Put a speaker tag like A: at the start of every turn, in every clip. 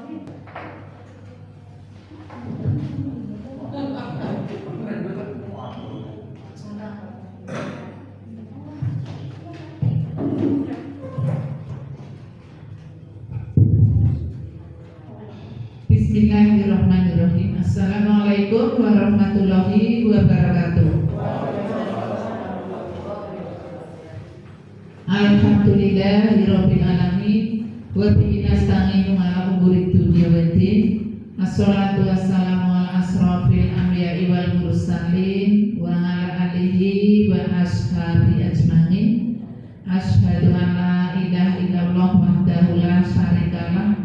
A: Bismillahirrahmanirrahim. Assalamualaikum warahmatullahi wabarakatuh. Alhamdulillahirabbil alamin wa bihi nasta'inu ala umuri dunya waddin. Assalatu wassalamu ala asrofil anbiya'i wal mursalin wa ala alihi wa ashabi ajmain. Asyhadu an la ilaha illallah wahdahu la syarikalah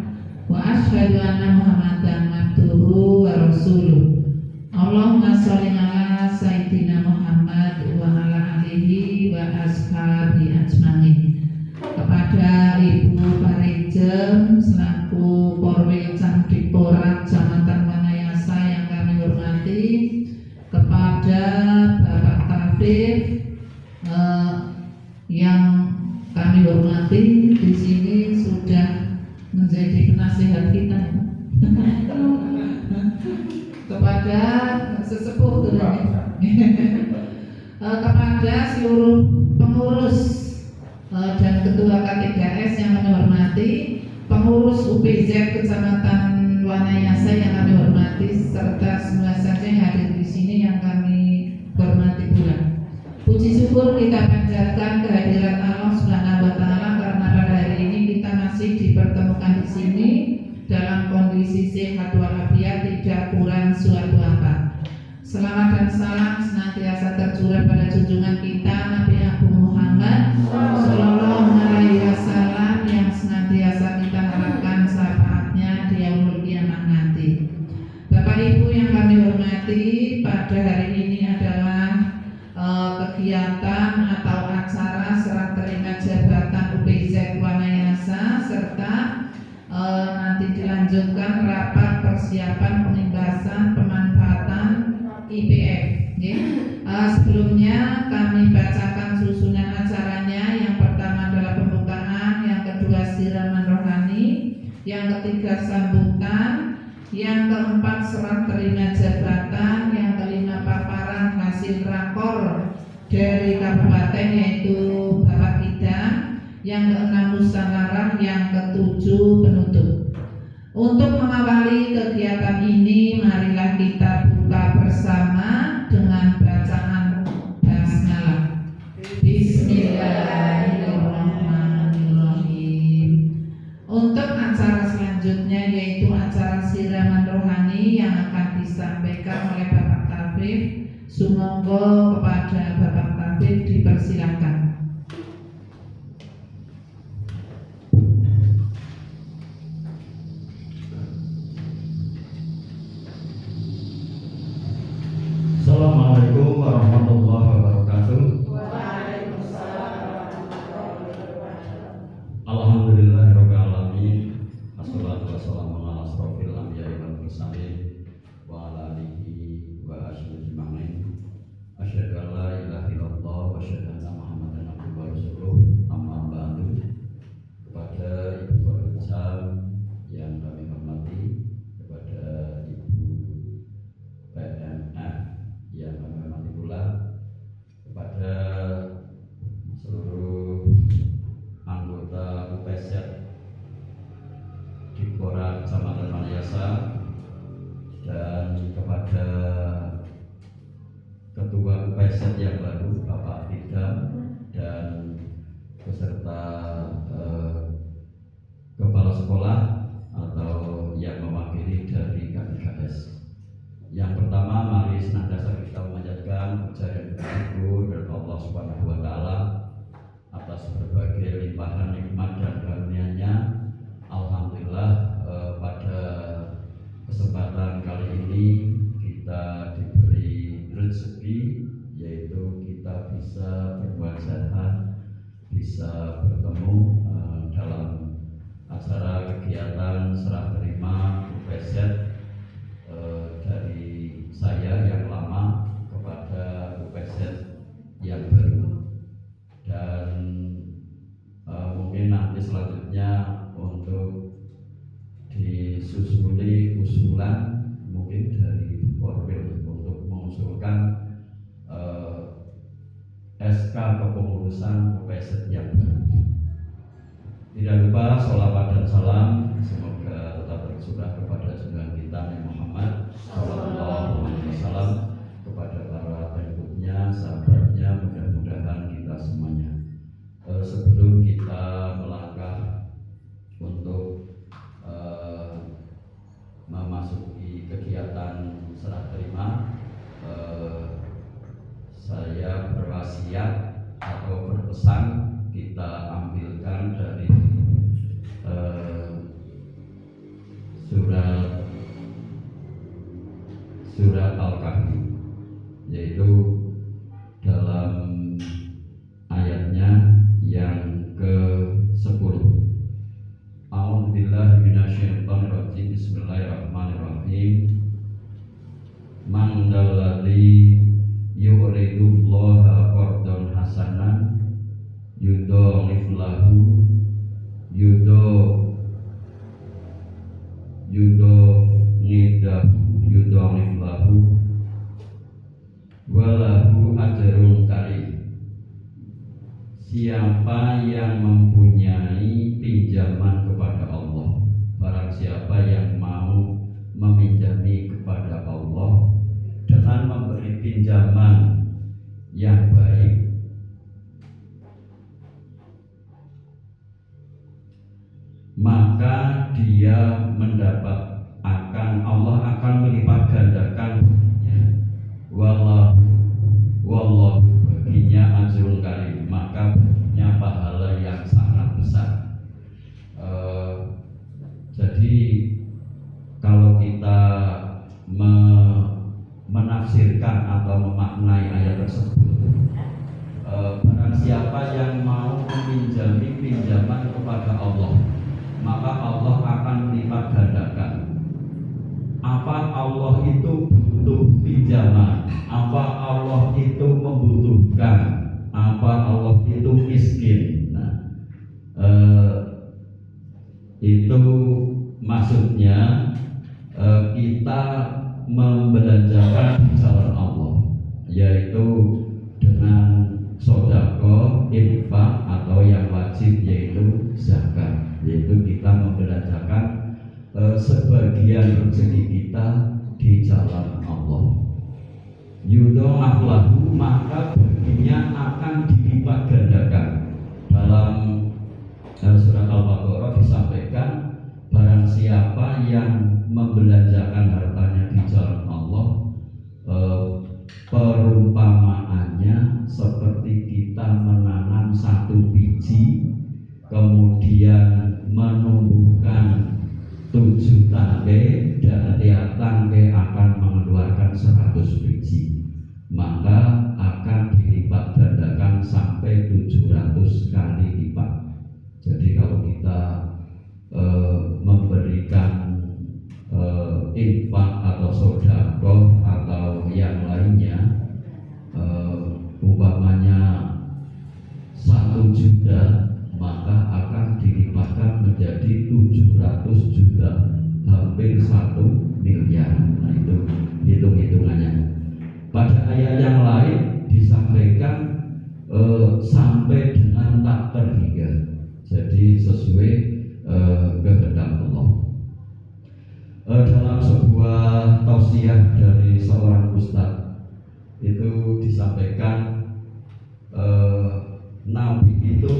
A: wa asyhadu anna Muhammadan abduhu wa rasuluh. Allahumma sholli ala sayyidina Muhammad wa ala alihi wa ashabi ajmain. Kepada Ibu Parijem selaku Porwil Candipora Kecamatan Wanayasa yang kami hormati, kepada Bapak Tafif yang kami hormati di sini sudah menjadi penasihat kita, kepada sesepuh kepada seluruh pengurus dan ketua K3S yang kami hormati, pengurus UPZ Kecamatan Wanayasa yang kami hormati, serta semua saja yang hadir di sini yang kami hormati pula. Puji syukur kita panjatkan kehadiran Allah Subhanahu wa taala karena pada hari ini kita masih dipertemukan di sini dalam kondisi sehat walafiat, tidak kurang suatu apa. Selamat dan salam senantiasa tercurah pada junjungan kita Nabi Abu Muhammad sallallahu alaihi wasallam yang senantiasa kita harapkan syafaatnya di yaumul qiyamah nanti. Bapak Ibu yang kami hormati, pada hari ini adalah kegiatan atau acara serah terima jabatan UPZ Wanayasa serta nanti dilanjutkan rapat persiapan pengimbasan pemanfaatan IPF. Sebelumnya kami bacakan susunan acaranya. Yang pertama adalah pembukaan, yang kedua siraman rohani, yang ketiga sambutan, yang keempat serah terima jabatan, yang kelima paparan hasil rakor dari kabupaten yaitu Bapak Bidang, yang keenam musyawarah, yang ketujuh penutup. Untuk mengawali kegiatan ini, marilah kita buka bersama dengan bacaan basmalah. Bismillahirrahmanirrahim. Untuk acara selanjutnya yaitu acara siraman rohani yang akan disampaikan oleh Bapak Tafif. Sumangga kepada Bapak Tafif dipersilakan.
B: Assalamualaikum warahmatullahi wabarakatuh.
C: Waalaikumsalam warahmatullahi wabarakatuh.
B: Alhamdulillahirabbil alamin. Wassalatu wassalamu ala asrofil anbiya'i wal mursalin wa ala alihi wa ashabihi ajmain. Asyhadu an la ilaha illallah wa asyhadu anna Muhammadan abduhu wa rasuluh. Amma ba'du. Kepada Ibu Parijem yang kami hormati, kepada Ibu PMF yang kami hormati pula, kepada seluruh anggota UPZ Dipora Kecamatan Wanayasa, dan kepada ketua UPZ yang baru Bapak Bidang dan beserta kepala sekolah atau yang mewakili dari K3S. Yang pertama, mari senantiasa kita memanjatkan puja dan bersyukur kepada Allah Subhanahu wa taala atas berbagai limpahan nikmat dan karunia-Nya. Alhamdulillah, pada kesempatan kali ini kita diberi rezeki, yaitu kita bisa berbuat sehat, bisa bertemu dalam acara kegiatan serah terima UPZ dari saya yang lama kepada UPZ yang baru. Dan mungkin nanti selanjutnya untuk disusun kepengurusan UPZ yang baru. Tidak lupa sholawat dan salam semoga tetap tercurah kepada junjungan kita Nabi Muhammad Sallallahu Alaihi Wasallam, kepada para pengikutnya, sahabatnya, mudah-mudahan kita semuanya. Sebelum kita melangkah untuk memasuki kegiatan serah terima, saya berwasiat atau berpesan kita ambilkan dari surat Al-Kahfi, yaitu dalam ayatnya yang ke-10. A'udzubillahi minasyaitonirrajim. Bismillahirrahmanirrahim. Man dalladzi yu'ridullaha qardan hasanan yudha'if lahu yudha'if lahu walahu ajrun karim. Siapa yang mempunyai pinjaman kepada Allah, barang siapa yang mau meminjami kepada Allah dengan memberi pinjaman yang baik, maka dia mendapat Allah akan melipat gandakan wallahu baginya ajrul karim, maka punya pahala yang sangat besar. Jadi kalau kita menafsirkan atau memaknai ayat tersebut, barang siapa yang mau meminjami pinjaman kepada Allah, maka Allah akan melipat gandakan. Apa Allah itu butuh pinjaman? Apa Allah itu membutuhkan? Apa Allah itu miskin? Nah, itu maksudnya kita membelanjakan di jalan Allah, yaitu dengan sedekah, infak, atau yang wajib yaitu zakat, yaitu kita membelanjakan sebagian rezeki kita di jalan Allah. Yudha'if lahu, maka baginya akan dilipat gandakan. Dalam surat Al-Baqarah disampaikan, barang siapa yang membelanjakan hartanya di jalan Allah, perumpamaannya seperti kita menanam satu biji kemudian menumbuhkan 7 tangkai, dan tiap tangkai akan mengeluarkan 100 biji, maka akan dilipat gandakan sampai 700 kali lipat. Jadi kalau kita memberikan infak atau sedekah atau yang lainnya, umpamanya 1 juta, maka akan dilipatkan menjadi 700 juta, hampir 1 miliar. Nah, itu hitung-hitungannya. Pada ayat yang lain disampaikan sampai dengan tak terhingga, jadi sesuai kehendak Allah. Dalam sebuah tausiah dari seorang ustadz itu disampaikan, Nabi itu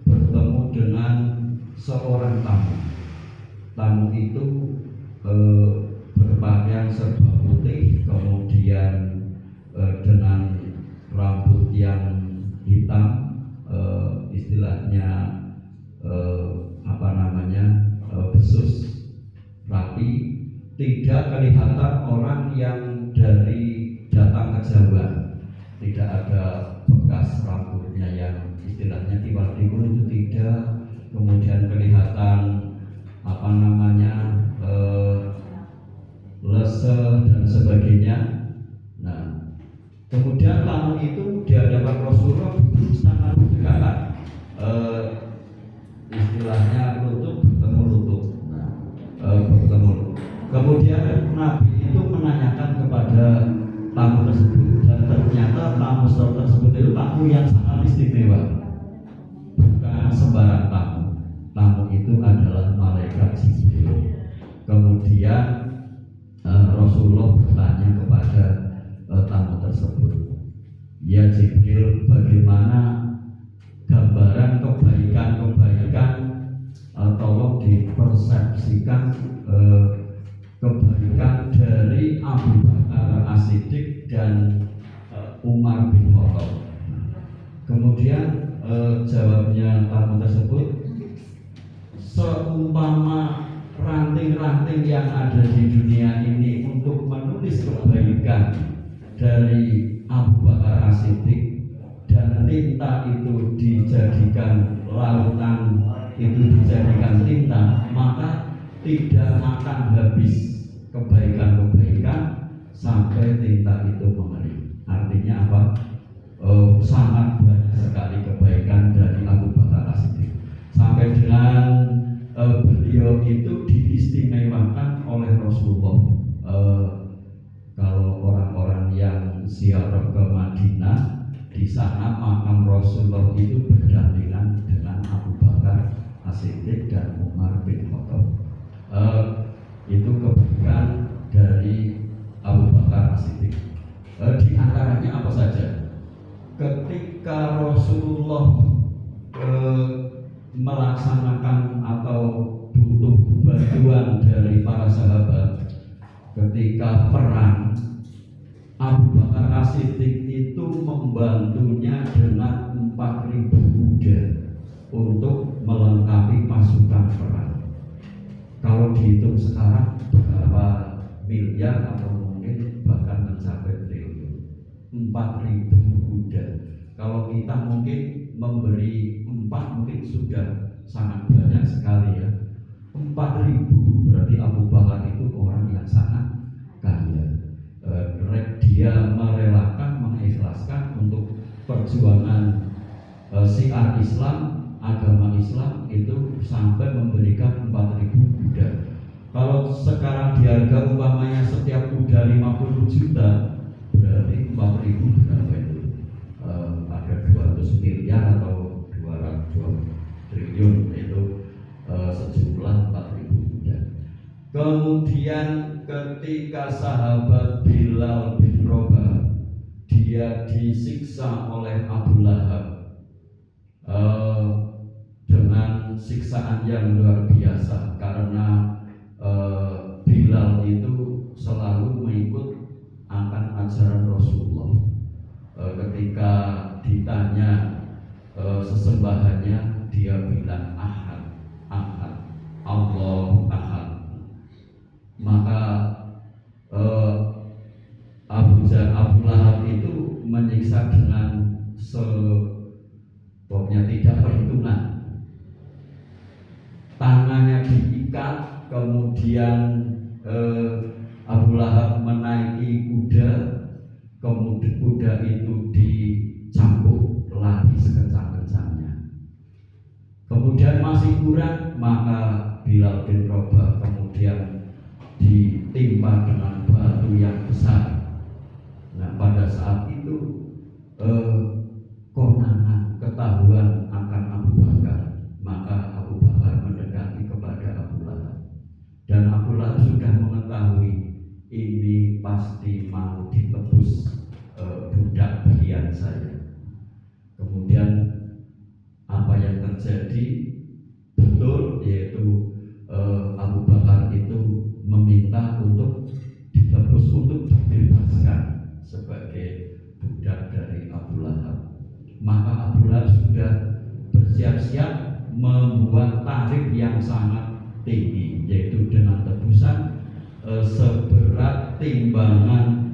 B: bertemu dengan seorang tamu. Tamu itu berpakaian serba putih, kemudian dengan rambut yang hitam, istilahnya besus, rapi, tidak kelihatan orang yang dari datang ke Jawa. Tidak ada bekas rambutnya yang istilahnya tiwal-tiwul, itu tidak. Kemudian kelihatan leseh dan sebagainya. Nah, kemudian tamu itu di hadapan Rasulullah sangat berdekatan, istilahnya lutut bertemu lutut. Bertemu. Kemudian Nabi itu menanyakan kepada tamu tersebut, dan ternyata tamu tersebut itu tamu yang sangat istimewa. Kemudian Rasulullah bertanya kepada tamu tersebut, ya Jibril, bagaimana gambaran kebaikan-kebaikan, tolong dipersepsikan kebaikan dari Abu Bakar As-Siddiq dan Umar bin Khattab. Kemudian jawabnya tamu tersebut, seumpama ranting-ranting yang ada di dunia ini untuk menulis kebaikan dari Abu Bakar As-Siddiq dan tinta itu dijadikan lautan, itu dijadikan tinta, maka tidak akan habis kebaikan-kebaikan sampai tinta itu mengering. Artinya apa? Sangat banyak sekali kebaikan dari Abu Bakar As-Siddiq, sampai dengan beliau itu diistimewakan oleh Rasulullah. Kalau orang-orang yang ziarah ke Madinah, di sana makam Rasulullah itu berdampingan dengan Abu Bakar As-Siddiq dan Umar bin Khattab. Itu kebaikan dari Abu Bakar As-Siddiq. Di antaranya apa saja? Ketika Rasulullah melaksanakan atau butuh bantuan dari para sahabat ketika perang, Abu Bakar As-Siddiq itu membantunya dengan 4.000 kuda untuk melengkapi pasukan perang. Kalau dihitung sekarang berapa miliar atau mungkin bahkan mencapai triliun. 4.000 kuda. Kalau kita mungkin memberi 4 mungkin sudah sangat banyak sekali ya. 4.000 berarti Abu Bakar itu orang yang sangat kaya. Dia merelakan, mengikhlaskan untuk perjuangan syiar Islam, agama Islam itu sampai memberikan 4.000 kuda. Kalau sekarang di harga umpamanya setiap kuda 50 juta, berarti 4.000 berapa itu? Ada 200 miliar atau 200 triliun, itu sejumlah 4.000 kuda. Kemudian ketika sahabat Bilal bin Rabah, dia disiksa oleh Abu Lahab dengan siksaan yang luar biasa karena Bilal itu selalu mengikut akan ajaran Rasulullah. Ketika ditanya sesembahannya, dia bilang ahad, ahad, Allah ahad. Maka Abu Lahab itu menyiksa dengan pokoknya tidak perhitungan. Tangannya diikat, kemudian Abu Lahab menaiki kuda, kemudian kuda itu dicambuk lari sekencang-kencangnya. Kemudian masih kurang, maka Bilal bin Rabah kemudian ditimpa dengan batu yang besar. Nah, pada saat itu konangan ketahuan akan Abu Bakar, maka Abu Bakar mendekati kepada Abu Lahab, dan Abu Lahab sudah mengetahui ini pasti mau ditebus budak bagian saya. Kemudian apa yang terjadi betul, yaitu Abu Bakar itu meminta untuk ditebus, untuk dibebaskan sebagai budak dari Abu Lahab. Maka Abu Lahab sudah bersiap-siap membuat tarif yang sangat tinggi, yaitu dengan tebusan seberat timbangan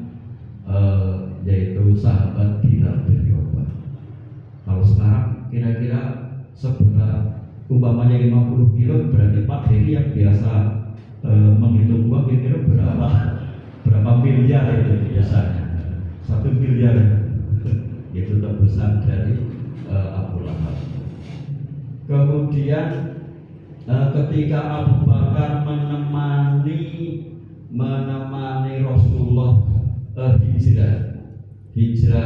B: yaitu sahabat Bilal bin Rabah. Kalau sekarang kira-kira seberat umpamanya 50 kilo, berarti Pak Heri yang biasa menghitung uang kira-kira berapa miliar itu biasanya. 1 miliar itu tebusan dari Abu Lahab. Kemudian ketika Abu Bakar menemani Rasulullah hijrah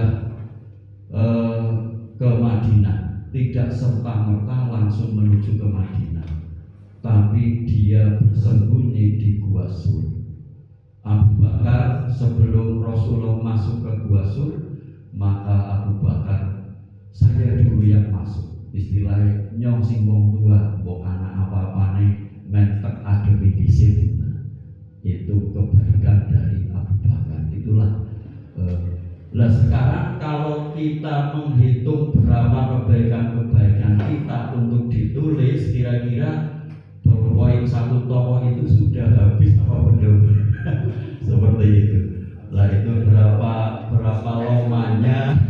B: ke Madinah, tidak serta-merta langsung menuju ke Madinah, tapi tetapi dia bersembunyi di Gua Sur. Abu Bakar sebelum Rasulullah masuk ke Gua Sur, maka Abu Bakar, saya dulu yang masuk. Istilahnya nyong sing wong tua, mbok anak apa-apane mentek adepi dhisik. Itu kebaikan dari Abu Bakar. Itulah sekarang kalau kita menghitung berapa kebaikan-kebaikan kita untuk ditulis, kira-kira poin satu tokoh itu sudah habis apa belum? Seperti itu. Lah itu berapa lomanya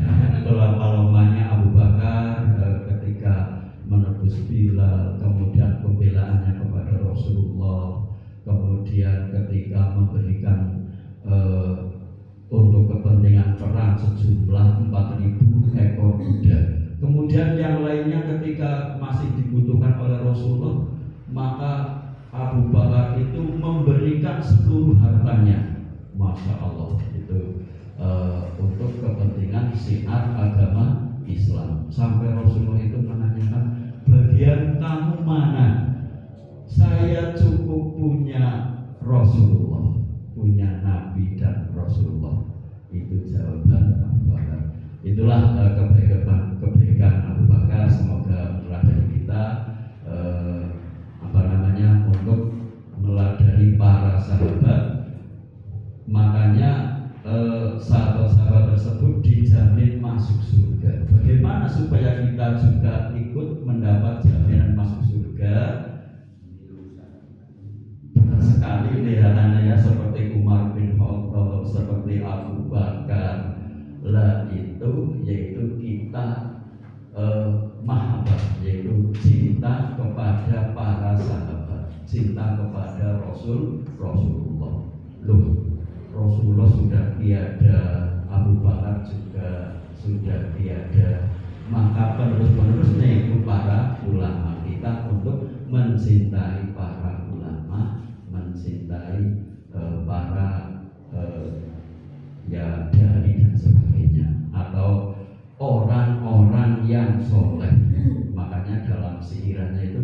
B: Abu Bakar ketika menebus Bilal, kemudian pembelaannya kepada Rasulullah, kemudian ketika memberikan untuk kepentingan perang sejumlah 4.000 ekor kuda. Kemudian yang lainnya ketika masih dibutuhkan oleh Rasulullah, maka Abu Bakar itu memberikan seluruh hartanya, Masya Allah, itu untuk kepentingan syiar agama Islam. Sampai Rasulullah itu menanyakan, bagian kamu mana? Saya cukup punya Rasulullah, punya Nabi dan Rasulullah. Itu jawaban Abu Bakar. Itulah kebaikan Abu Bakar. Semoga meladani kita untuk meladani para sahabat. Makanya sahabat-sahabat tersebut dijamin masuk surga. Bagaimana supaya kita juga ikut mendapat jaminan masuk surga? Sekali lihatannya ya, seperti Umar bin Khattab, seperti Abu Bakar. Lah itu yaitu kita mahabbah, yaitu cinta kepada para sahabat, cinta kepada Rasulullah. Loh, Rasulullah sudah tiada, Abu Bakar juga sudah tiada, maka penerus-penerusnya itu para ulama. Kita untuk mencintai para ulama, mencintai para ya dai dan sebagainya, atau orang-orang yang soleh. Makanya dalam siirannya itu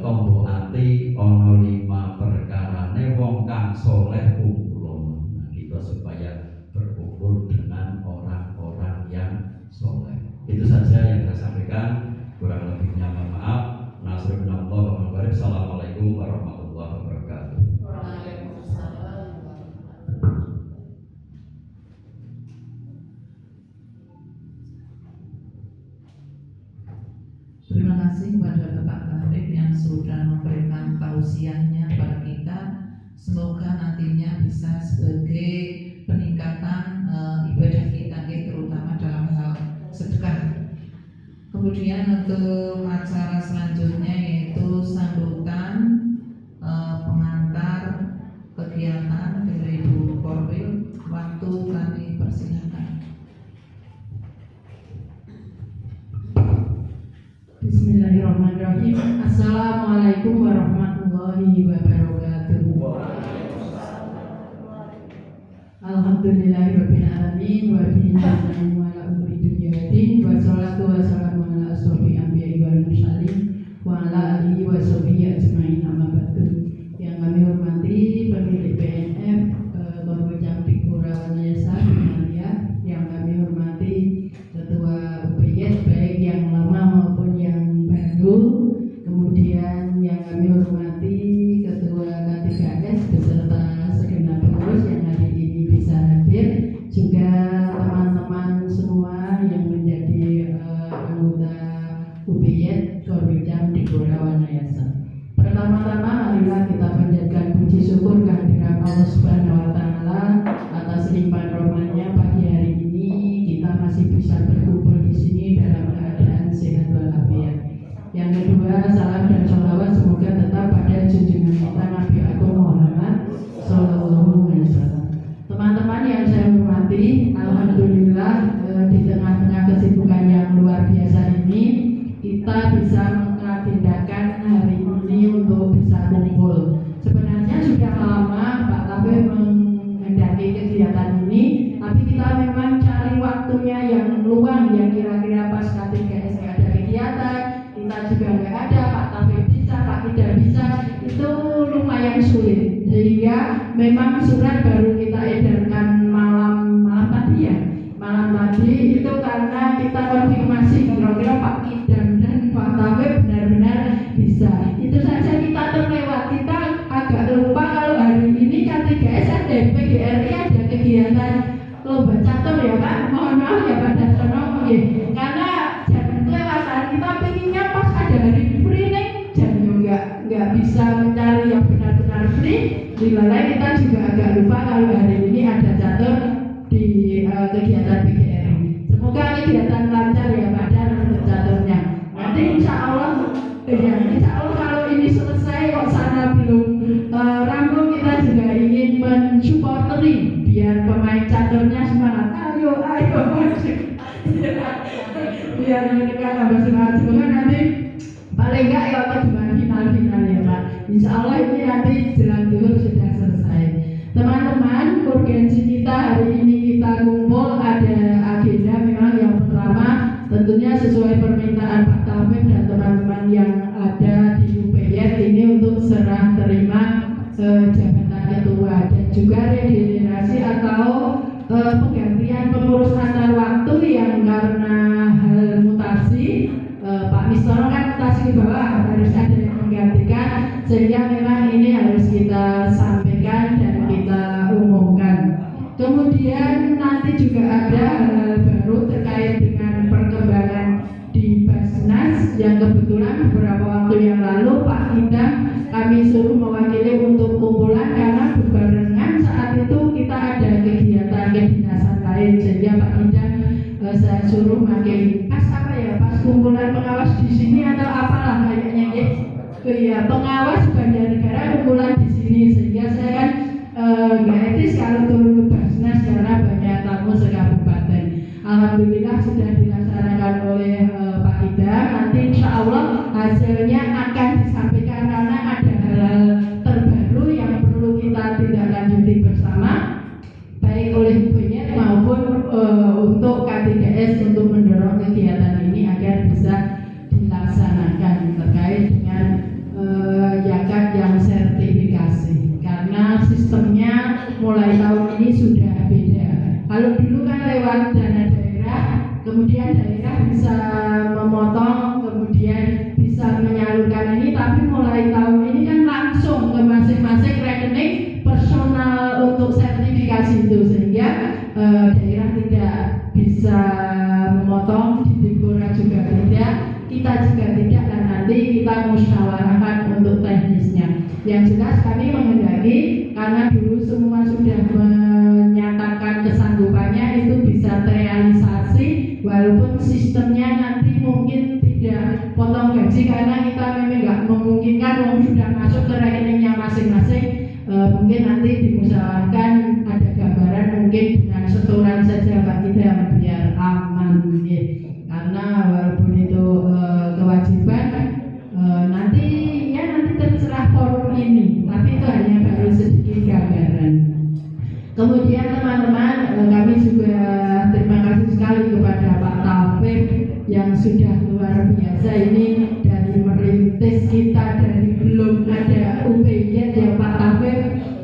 B: tombo ati ono 5 perkarane wong kang soleh kumpulon. Nah, kita supaya berkumpul dengan orang-orang yang soleh. Itu saja yang saya sampaikan, kurang lebihnya mohon maaf. Nasrullah wa barik. Assalamualaikum warahmatullahi wabarakatuh.
A: Terima kasih kepada Bapak Taufik yang sudah memberikan tausiahnya kepada kita. Semoga nantinya bisa sebagai peningkatan ibadah kita, terutama dalam hal sedekah. Kemudian untuk acara selanjutnya yaitu sambutan pengantar kegiatan dari Ibu Korwil. Waktu kami persilakan.
C: Bismillahirrahmanirrahim. Assalamualaikum warahmatullahi wabarakatuh. Alhamdulillahirabbil alamin wa bihi nasta'in wa ala umuri dunya waddin wa sholatu wa salamu ala asrofil anbiya'i wal mursalin wa ala alihi wa sahbihi ajmain, amma ba'du. Yang kami hormati pemilik BNF Korwil Jamtik Pura Wanayasa Binaria, yang kami hormati Ketua UPYS baik yang lama maupun yang baru, kemudian yang kami hormati Ketua K3S beserta segenap pengurus yang hari ini bisa hadir, juga teman-teman semua yang menjadi anggota UPYS Korwil Jamtik Pura Wanayasa. Pertama-tama marilah kita panjatkan puji syukur kehadirat Allah Subhanahu wa taala atas limpahan rahmat-Nya. Pagi hari ini kita masih bisa berkumpul di sini dalam keadaan sehat walafiat. Yang kedua, salam dan sholawat semoga tetap pada junjungan kita Nabi Agung Muhammad Sallallahu Alaihi Wasallam. Teman-teman yang saya hormati, alhamdulillah di tengah-tengah kesibukan yang luar biasa ini kita bisa mengagendakan hari ini untuk bisa kumpul. Sebenarnya sudah lama Pak Tabe menghendaki kegiatan ini, tapi kita memang cari waktunya yang luang, yang kira-kira pas K3S ada kegiatan, kita juga nggak ada, Pak Tabe bisa, Pak tidak bisa, itu lumayan sulit, sehingga memang surat baru kita edarkan malam tadi itu karena kita konfirmasi kira-kira Pak Kidam dan Pak Tawib benar-benar bisa. Itu saja kita terlewat, kita agak lupa kalau hari ini K3S ada PGRI ada kegiatan lomba catur ya Pak. Mohon maaf ya Pak Darsono, karena jangan kelewatan. Kita pengennya pas ada hari free nih, jangan nggak bisa mencari yang benar-benar free. Dilalai kita juga agak lupa kalau hari ini ada catur di kegiatan PGRI. Semoga kegiatan lancar ya Pak Dan untuk caturnya. Nanti insya Allah kalau ini selesai kok sana belum rampung, kita juga ingin mensupporteri biar pemain caturnya semangat. Ayo biar mereka tambah semangat. Semoga nanti paling enggak ya kedua final ya Pak. Insya Allah ini nanti jelang dulu sudah selesai. Teman-teman, urgensi kita hari ini kita kumpul ada agenda. Memang yang pertama tentunya sesuai permintaan Pak Taufik dan teman-teman yang ada di UPY ini untuk serah terima jabatan ketua dan juga regenerasi atau penggantian pengurus antar waktu yang karena hal mutasi Pak Mistono kan mutasi ke bawah, harus ada yang menggantikan, sehingga memang ini harus kita sampaikan dan kita umumkan. Kemudian nanti juga ada hal baru terkait dengan perkembangan di Basnas yang kebetulan beberapa waktu yang lalu Pak Idam kami suruh mewakili untuk kumpulan karena berbarengan saat itu kita ada kegiatan kedinasan lain, sehingga Pak Idam saya suruh mewakili. Pas apa ya? Pas kumpulan pengawas di sini atau apalah kayaknya ya. Iya, pengawas Banjarnegara kumpulan di sini, sehingga saya kan nggak etis kalau turun ke Basnas karena banyak tamu sekabupaten. Alhamdulillah sudah dilaksanakan oleh Pak Ida. Nanti insya Allah hasilnya akan disampaikan karena ada hal-hal terbaru yang perlu kita tindak lanjuti bersama, baik oleh UPY maupun untuk K3S untuk mendorong kegiatan ini agar bisa dilaksanakan terkait dengan zakat yang sertifikasi. Karena sistemnya mulai tahun ini sudah beda. Kalau dulu kan lewat dana daerah, kemudian daerah bisa memotong, kemudian bisa menyalurkan ini, tapi mulai tahun ini kan langsung ke masing-masing rekening personal untuk sertifikasi itu, sehingga daerah tidak bisa memotong, di Dipora juga tidak, kita juga tidak, dan nanti kita musyawarahkan untuk teknisnya. Yang jelas kami menghendaki karena dulu semua sudah menyatakan kesanggupannya itu bisa terrealisasi, walaupun sistemnya nanti mungkin tidak potong gaji karena kita memang nggak memungkinkan sudah masuk ke rekeningnya masing-masing. Mungkin nanti dimusyawarahkan ada gambaran mungkin dengan setoran saja Pak Idam biar aman ya. Karena walaupun itu kewajiban nanti terserah forum ini, tapi itu hanya baru sedikit gambaran. Kemudian teman-teman, kami juga terima kasih sekali kepada Pak Taufik yang sudah luar biasa ini dari merintis kita dari belum ada UPY ya Pak Taufik,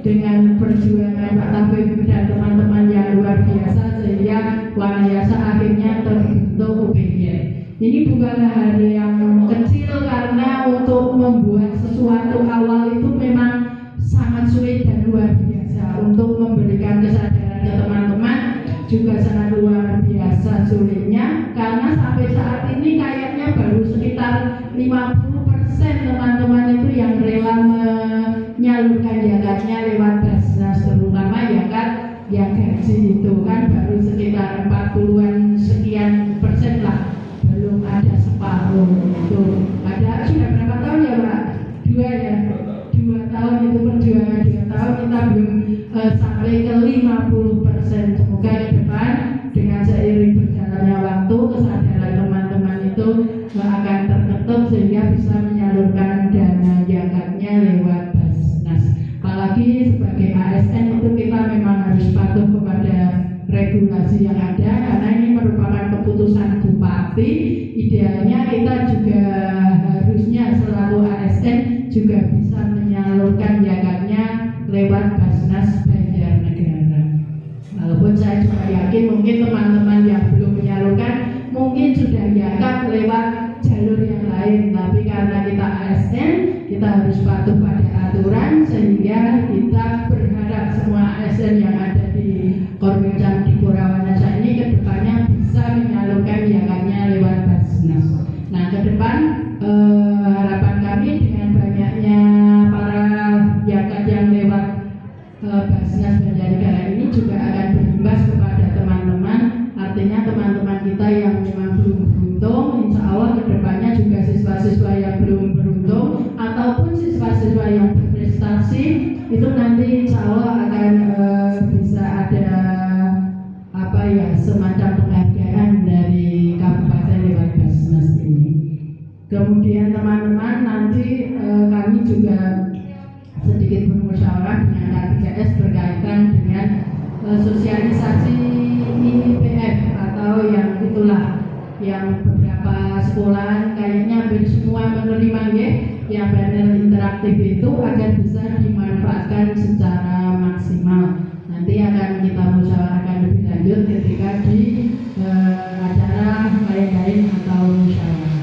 C: dengan perjuangan Pak Taufik dan teman-teman yang luar biasa sehingga Wanayasa akhirnya terbentuk UPY. Ini bukanlah hal yang kecil karena untuk membuat sesuatu awal itu memang sangat sulit dan luar biasa. Untuk memberikan kesadaran ke teman-teman juga sangat luar biasa sulitnya, karena sampai saat ini kayaknya baru sekitar 50% teman-teman itu yang rela menyalurkan zakatnya lewat Basnas, terutama zakat yang gaji itu kan baru sekitar 40-an sekian persen lah, belum ada separuh itu. Padahal sudah berapa tahun ya Pak? 2 tahun itu perjuangan, 2 tahun kita belum sampai ke 50%. Semoga ke depan dengan seiring berjalannya waktu kesadaran teman-teman itu akan terketuk sehingga bisa menyalurkan dana zakatnya lewat Basnas. Apalagi sebagai ASN itu kita memang harus patuh kepada regulasi yang ada karena ini merupakan keputusan Bupati. Idealnya kita juga harusnya selaku ASN juga bisa menyalurkan pada aturan, sehingga kita berharap semua ASN yang ada di Korwil di Purwawanasa ini kedepannya bisa menyalurkan yakannya lewat Basnas. Nah, ke depan harapan kami dengan banyaknya para yakat yang lewat Basnas Banjarnegara ini juga akan berimbas kepada teman-teman. Artinya teman-teman kita yang memang belum beruntung, insya Allah kedepannya juga siswa-siswa yang belum beruntung ataupun siswa-siswa yang berprestasi itu nanti insya Allah akan bisa ada semacam penghargaan dari kabupaten lewat Basnas ini. Kemudian teman-teman nanti kami juga sedikit bermusyawarah dengan K3S berkaitan dengan sosialisasi IPF atau yang itulah yang beberapa sekolah kayaknya hampir semua menerima ya, yang banner interaktif itu agar bisa dimanfaatkan secara maksimal. Nanti akan kita musyawarahkan lebih lanjut ketika di acara lain-lain atau musyawarah.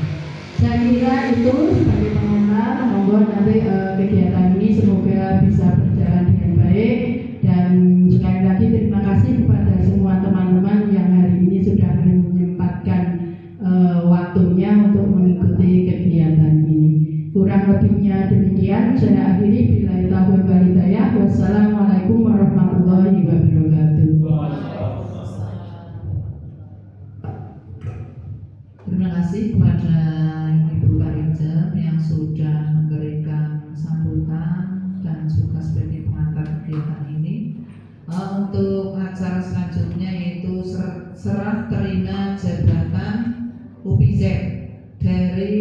C: Saya kira itu sebagai pengantar, monggo nanti kegiatan ini semoga bisa berjalan dengan baik. Dan sekali lagi terima kasih kepada semua teman-teman yang hari ini sudah menyempatkan waktunya untuk mengikuti kegiatan ini. Kurang lebihnya demikian, saya akhiri. Billahi taufiq wal hidayah. Wassalamualaikum warahmatullahi wabarakatuh.
A: Terima kasih kepada Ibu Karijal yang sudah memberikan sambutan dan juga sebagai pengantar kegiatan ini. Untuk acara selanjutnya yaitu serah terima jabatan UPZ dari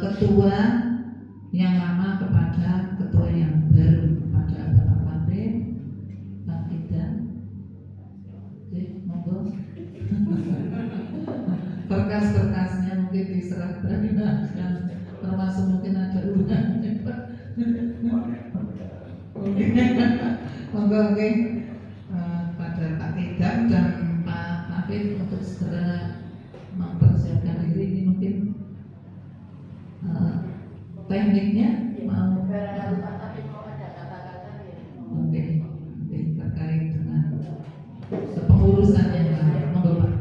A: ketua yang lama kepada ketua yang baru, kepada Bapak Fatih, Pak Ida. Monggo. Berkas-berkasnya mungkin diserahkan, termasuk mungkin ada undangannya, Pak. Monggo oke. Pada Pak Tidam dan Pak Afif untuk segera mempersiapkan diri. Ini mungkin tekniknya mau oke, terkait dengan kepengurusan yang lain. Monggo Pak.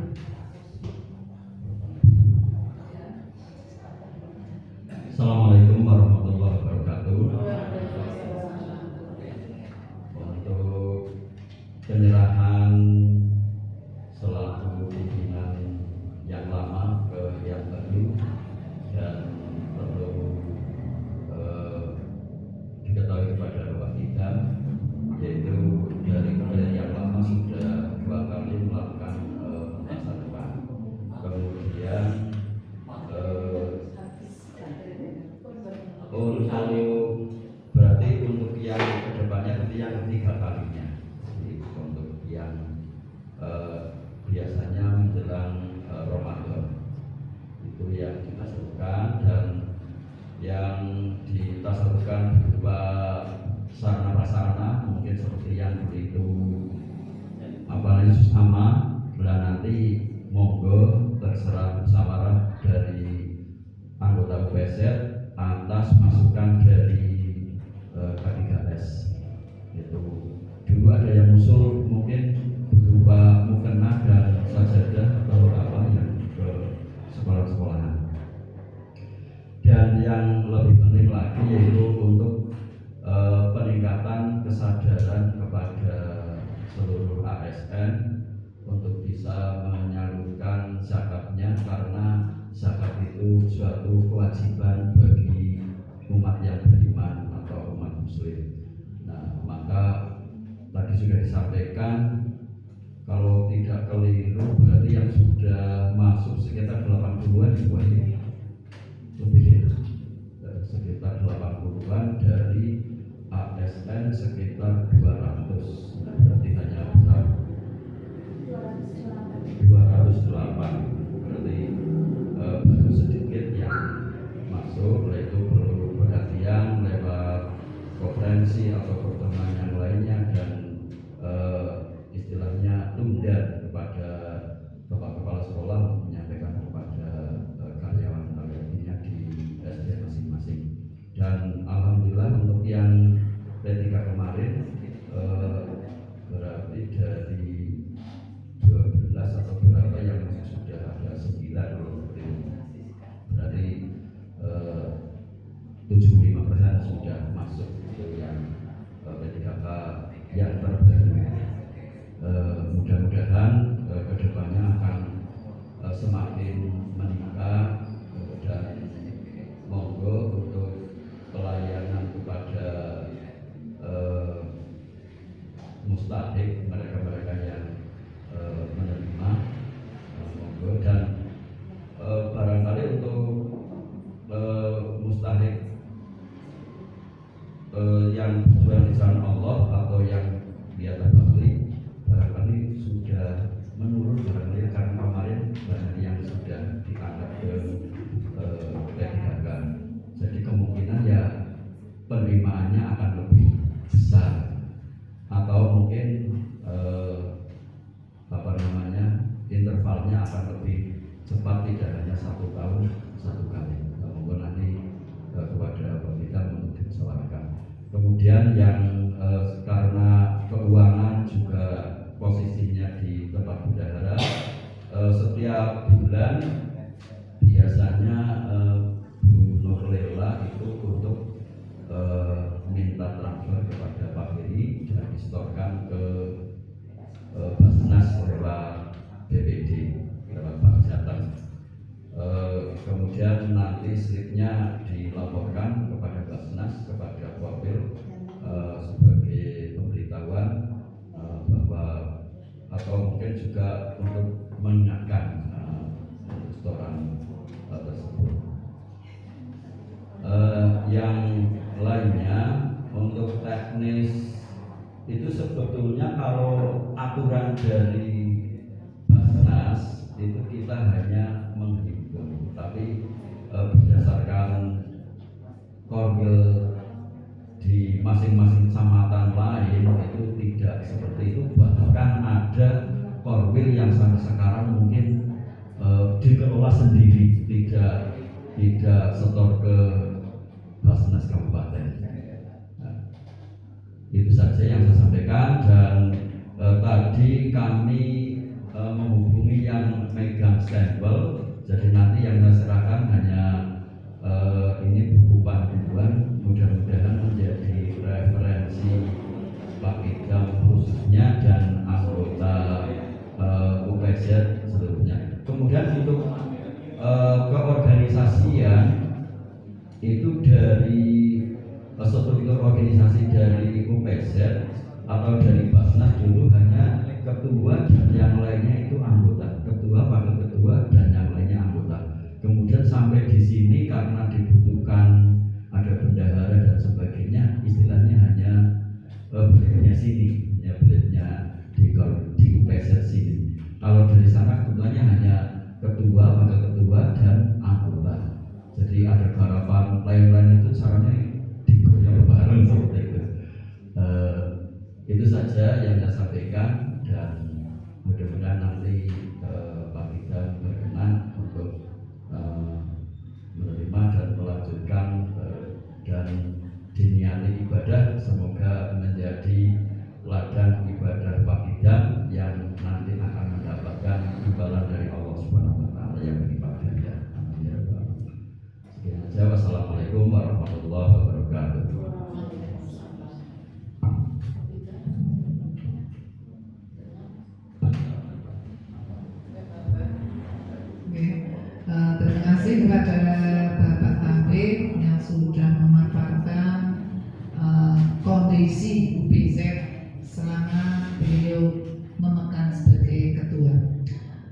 B: Assalamualaikum warahmatullahi wabarakatuh. Untuk penyerahan selaku pimpinan yang lama ke yang baru, dan perlu diketahui kepada Bapak kita, yaitu dari kemudian yang lama sudah 2 kali melakukan masa depan. Kemudian untuk berarti untuk yang kedepannya nanti yang 3 kalinya. Jadi untuk yang biasanya menjelang Ramadan itu yang kita sebutkan, dan yang kita sebutkan berupa sarana prasarana mungkin seperti yang begitu apalagi sama. Nanti monggo terserah musyawarah dari anggota UPZ atas masukan dari K3S. Itu dulu ada yang usul mungkin berupa mukena dan sajadah atau apa yang ke sekolah-sekolahan. Dan yang lebih penting lagi yaitu untuk peningkatan kesadaran kepada seluruh ASN untuk bisa menyalurkan zakatnya, karena zakat itu suatu kewajiban bagi umat yang beriman atau umat muslim. Nah, maka tadi sudah disampaikan, kalau tidak keliru berarti yang sudah masuk sekitar 80-an ini, lebih sekitar 80-an dari ASN sekitar 200. Nah, berarti hanya 208, berarti baru sedikit yang masuk. yang berjuang di jalan Allah atau yang di atas Bali barangkali sudah menurun barangkali karena kemarin banyak yang sudah ditangkap ke P3K. Jadi kemungkinan ya penerimaannya akan lebih besar atau mungkin intervalnya akan lebih cepat, tidak hanya 1 tahun 1 kali. Monggo nanti kepada Bapak Bidang untuk dipersoalkan. Kemudian yang karena keuangan juga posisinya di tempat bendahara, setiap bulan biasanya Bu Nurlela itu untuk minta transfer kepada Pak Heri dan disetorkan ke Basnas lewat BPD, lewat Pak Jateng. Kemudian nanti slipnya dilaporkan kepada Basnas, kepada Wapil sebagai pemberitahuan bahwa atau mungkin juga untuk mengingatkan setoran tersebut. Yang lainnya untuk teknis itu sebetulnya kalau aturan dari Basnas itu kita hanya menghimbau, tapi berdasarkan korwil di masing-masing kecamatan lain itu tidak seperti itu. Bahkan ada korwil yang sampai sekarang mungkin dikelola sendiri, tidak setor ke Basnas Kabupaten. Itu saja yang saya sampaikan. Dan tadi kami menghubungi yang megang stempel, jadi nanti yang saya serahkan hanya ini buku panduan, mudah-mudahan menjadi referensi Pak Idam khususnya dan anggota UPZ seluruhnya. Kemudian untuk keorganisasian itu dari struktur organisasi dari UPZ atau dari Basnas dulu hanya ketua dan yang lainnya itu anggota, ketua, wakil ketua dan yang lainnya anggota. Kemudian sampai di sini karena dibutuhkan ada bendahara dan sebagainya, istilahnya hanya beliaunya sini, ya beliaunya di UPZ sini. Kalau dari sana kebetulannya hanya ketua, wakil ketua dan anggota. Jadi ada harapan lain-lain itu caranya digoyang bareng seperti itu. Itu saja yang saya sampaikan dan mudah-mudahan nanti Pak Bidang berkenan untuk menerima dan melanjutkan dan diniati ibadah. Semoga menjadi ladang ibadah Pak Bidang yang nanti akan mendapatkan imbalan dari Allah Subhanahu wa taala yang berlipat ganda. Amin ya rabbal alamin. Sekian saja. Wassalamualaikum warahmatullahi wabarakatuh.
A: Terima kasih kepada Bapak Tabib yang sudah memaparkan kondisi UPZ selama beliau memegang sebagai ketua.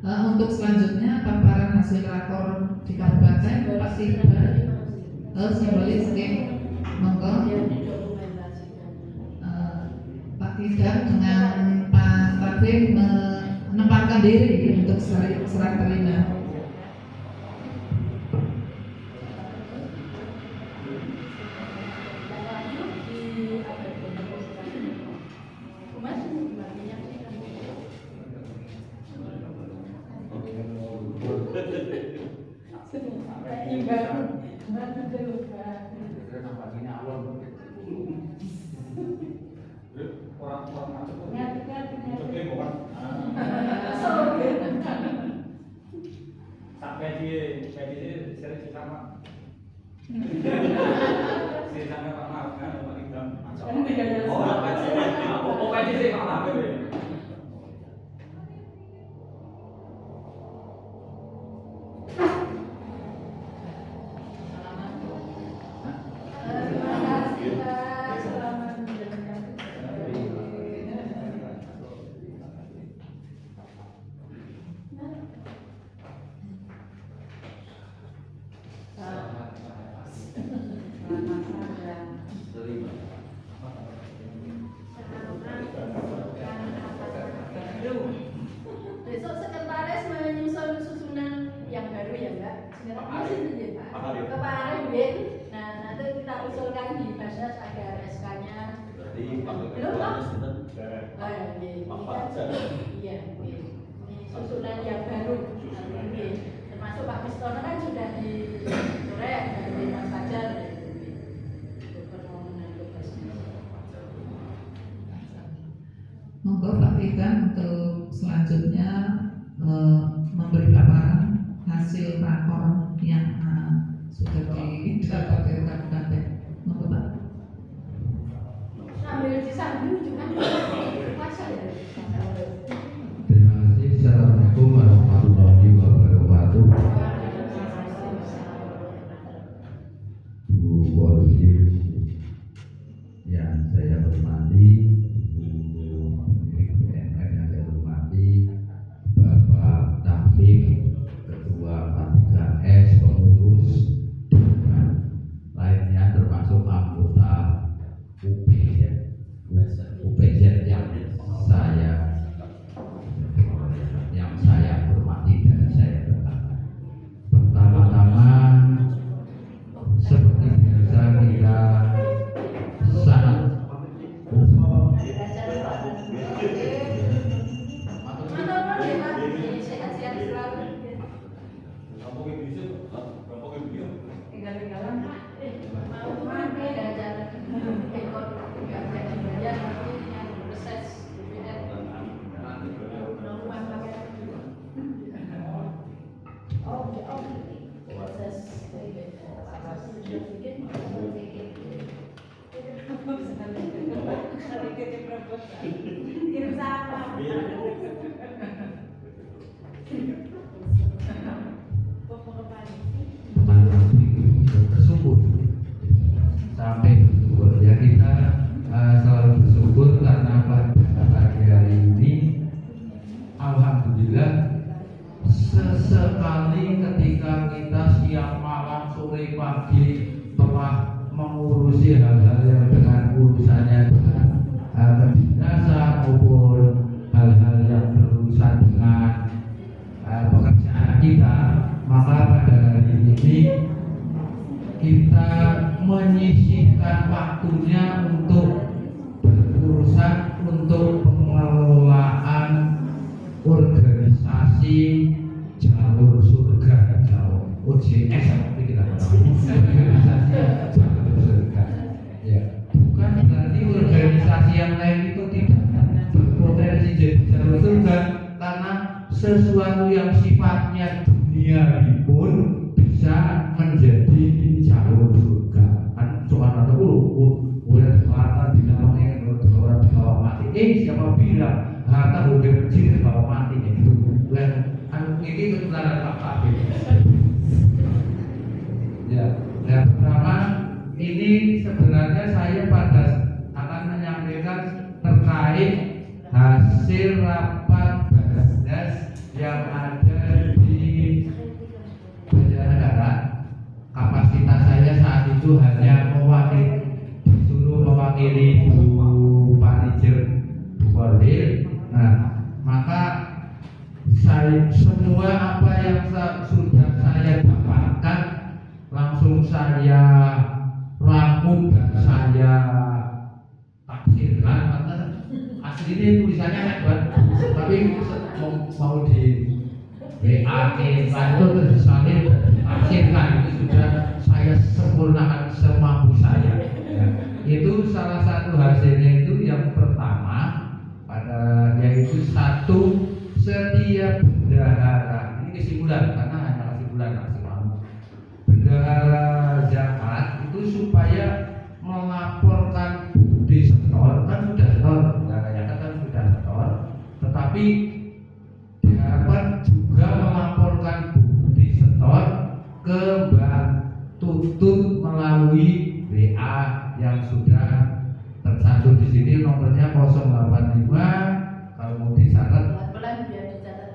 A: Untuk selanjutnya paparan hasil rakor di kabupaten Pak Tiba simbolis monggo Pak Tiba dengan Pak Tabib menempatkan diri untuk serah terima.
D: usulkan di Basnas agar SK-nya
B: Berarti panggil
D: belum
B: ketuanya
D: Pak?
B: sinten?
D: Oh ya, ini
B: Pak
D: kan
B: Fajar.
D: iya, ini susunan yang baru. Oke. Termasuk Pak Mistono kan sudah di Surek dari Mas Fajar. Permohonan tugasnya.
A: Monggo Pak Tigan untuk selanjutnya memberi paparan hasil rakor yang sudah didapat dari kabupaten. Monggo Pak.
D: Sambil disambung juga puasa ya.
E: Terima kasih. Assalamualaikum warahmatullahi wabarakatuh. Bu Warudin yang saya hormati, Bu BNN yang saya hormati, Bapak Taufik, Ketua K3S, pengurus, dan lainnya termasuk anggota UPZ yang saya hormati dan saya banggakan. Pertama-tama, seperti biasa kita sangat
D: Sehat-sehat selalu. Tinggal-tinggalan Pak. Mau mana ada acara ekor nggak jadi bayar nanti yang reses DPR. Rumah pakai. Oh, reses kirim salam.
E: bersyukur sampai bersyukur ya, kita selalu bersyukur karena pada pagi hari ini alhamdulillah sesekali ketika kita siang malam sore pagi telah mengurusi hal-hal yang dengan urusannya dengan kedinasan maupun hal-hal yang berurusan dengan pekerjaan kita, maka pada hari ini kita menyisihkan waktunya untuk berurusan untuk pengelolaan organisasi jalur surga, OJS seperti kita organisasi jalur surga. Ya, bukan berarti organisasi yang lain itu tidak berpotensi jadi jalur surga, karena sesuatu yang sifatnya duniawi pun bisa menjadi jalur surga. Kan cuma ada udah harta di namanya orang bawa mati. Siapa bilang harta udah kecil bawa mati gitu? Dan ini ketularan Pak Tabib. Ya, yang pertama ini sebenarnya saya pada akan menyampaikan terkait hasil rapat Basnas yang ada di Banjarnegara. Kapasitas saya saat itu hanya mewakili Bu Panijer, Bu Kordil. Nah, maka semua apa yang sudah saya dapatkan langsung saya rangkum dan saya taksirkan. Karena asli ini tulisannya hebat, tapi mau di WA itu tersalin taksirkan, itu sudah saya sempurnakan semampu saya. Ya. Itu salah satu hasilnya itu yang pertama yaitu satu, setiap bendahara, ini kesimpulan karena hanya kesimpulan maksimal, bendahara zakat itu supaya melaporkan bukti setor, kan sudah setor, bendahara zakat kan sudah setor, tetapi diharapkan juga melaporkan bukti setor ke Mbak Tutut melalui WA yang sudah tercantum di sini, nomornya 085. Kalau mau dicatat,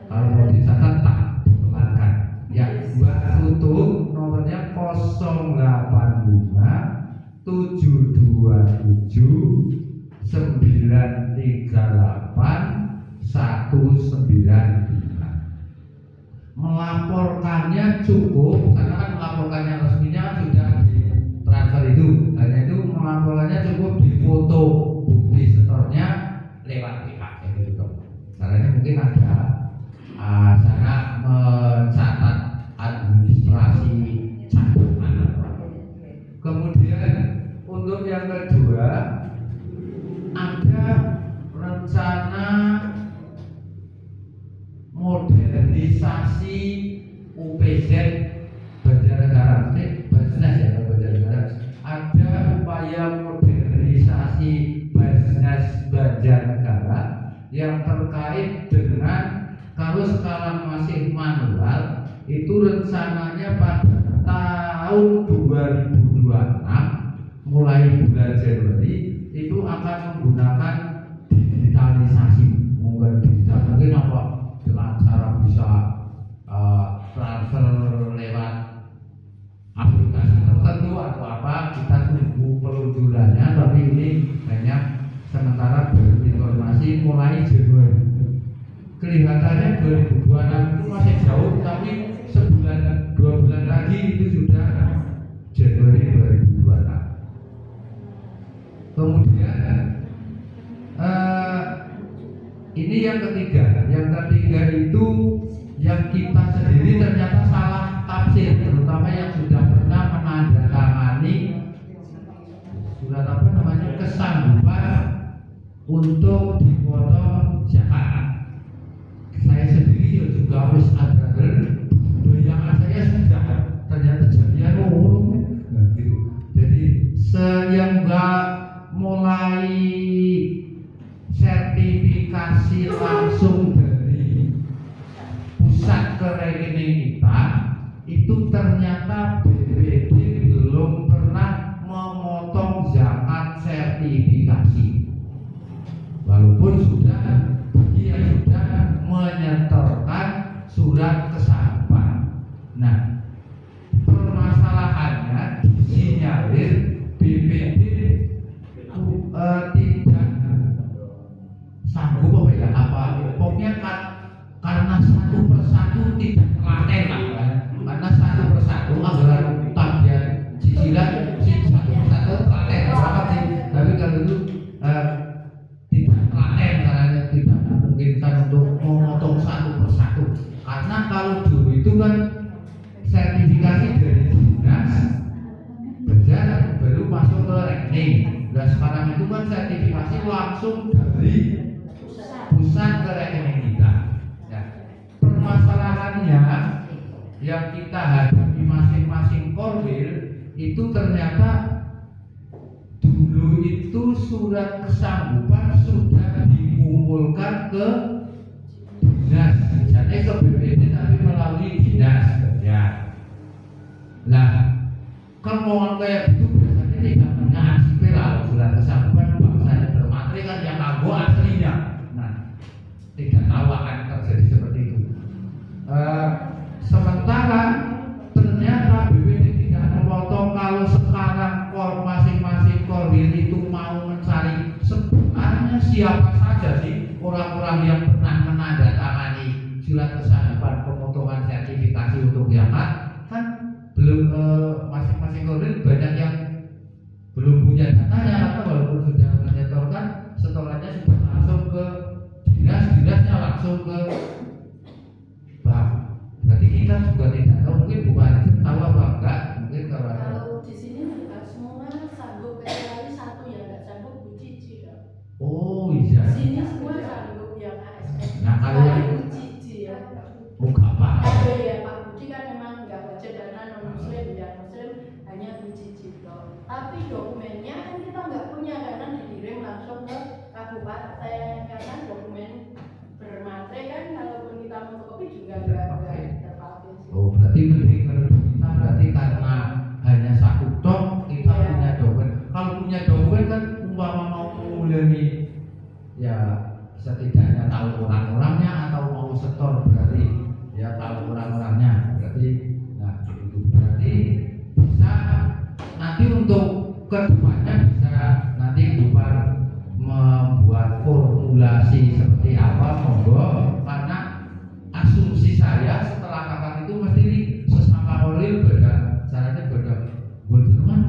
E: kalau mau dicatat tak pelankan. Ya, Mbak Tutut nomornya 085 727 938 195. Melaporkannya cukup, karena kan melaporkannya resminya sudah di transfer itu. Hanya itu melaporkannya cukup difoto bukti setornya lewat WA gitu dong. Caranya mungkin ada cara mencatat administrasi cadangan. Kemudian untuk yang kedua ada rencana modernisasi UPZ Banjarnegara, Basnas ya Banjarnegara. Ada upaya modernisasi Basnas Banjarnegara yang terkait dengan kalau sekarang masih manual itu rencananya pada tahun 2026 mulai bulan Januari itu akan menggunakan digitalisasi. Mungkin apa dengan cara bisa transfer lewat aplikasi tertentu atau apa, kita tunggu peluncurannya, tapi ini hanya sementara berinformasi mulai Januari. Kelihatannya 2026 itu masih jauh, tapi sebulan 2 bulan lagi itu sudah Januari 2026. Kemudian ini yang ketiga. Yang ketiga itu yang kita sendiri ternyata salah tafsir, terutama yang sudah pernah menandatangani surat apa namanya kesanggupan untuk dipotong zakat. Saya sendiri juga harus ada bayangan saya sudah ternyata jadinya gitu. Jadi yang enggak mulai sertifikasi langsung dari pusat ke rekening kita itu ternyata BPD belum pernah memotong zakat sertifikasi, walaupun sudah dia sudah menyetorkan surat kesanggupan. Nah, permasalahannya disinyalir BPD tidak sanggup apa ya, pokoknya karena satu persatu tidak telaten lah, karena satu persatu anggaran tagihan cicilan satu persatu telaten banget sih, tapi kalau itu tidak telaten karena tidak memungkinkan untuk memotong satu persatu. Karena kalau dulu itu kan sertifikasi dari dinas bejar baru masuk ke rekening. Nah sekarang itu kan sertifikasi langsung dari pusat ke rekening kita. Nah, permasalahannya yang kita hadapi masing-masing korwil itu ternyata dulu itu surat kesanggupan sudah dikumpulkan ke dinas, jadi ke BPD tapi melalui dinas ya. Nah, kalau kayak gitu biasanya tidak punya arsip lah, surat kesanggupan bahasanya bermateri kan yang kanggo aslinya. Nah, tidak tahu akan terjadi seperti itu. Sementara ternyata BPD tidak memotong. Kalau sekarang masing-masing korwil itu mau mencari sebenarnya siapa saja sih orang-orang yang pernah menandatangani surat kesanggupan pemotongan sertifikasi untuk zakat, kan belum masing-masing korwil banyak yang belum punya datanya, atau walaupun sudah menyetorkan setorannya sudah langsung ke dinasnya langsung ke bank. Berarti kita juga tidak tahu, mungkin Bu Panji tahu apa enggak, mungkin
D: kalau di sini enggak semua sanggup, kecuali satu yang enggak sanggup, Bu Cici ya.
E: Oh iya.
D: Di sini semua sanggup yang ASN.
E: Nah kalau yang
D: Bu Cici ya.
E: oh apa?
D: Oh iya, Pak Budi kan memang enggak wajib karena non muslim, yang muslim hanya Bu Cici toh. Tapi dokumennya kan kita enggak punya karena dikirim langsung ke kabupaten, karena dokumen bermaterai kan kalaupun kita mau kopi juga enggak terpakai sih.
E: Oh berarti mending menurut kita berarti karena hanya satu tok kita punya dokumen. Kalau punya dokumen kan umpama mau mengulangi ya setidaknya tahu orang-orangnya, atau mau setor berarti ya tahu orang-orangnya. Berarti nah itu berarti bisa nanti untuk kedepannya bisa nanti bukan membuat formulasi seperti apa monggo, karena asumsi saya setelah kakak itu mesti sesama korwil beda caranya beda. Bener kan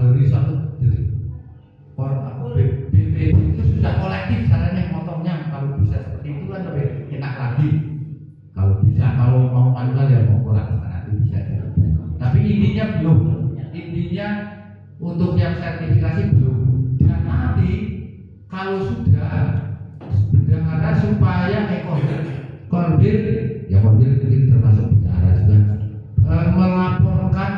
E: dari satu jadi BPD itu sudah kolektif caranya motongnya. Kalau bisa seperti itu kan lebih enak lagi. Kalau bisa, kalau mau manual ya mau kurang nanti bisa. Tapi intinya belum. Intinya untuk yang sertifikasi belum. Dan nanti kalau sudah bendahara supaya korbir ya korbir itu termasuk bendahara juga melaporkan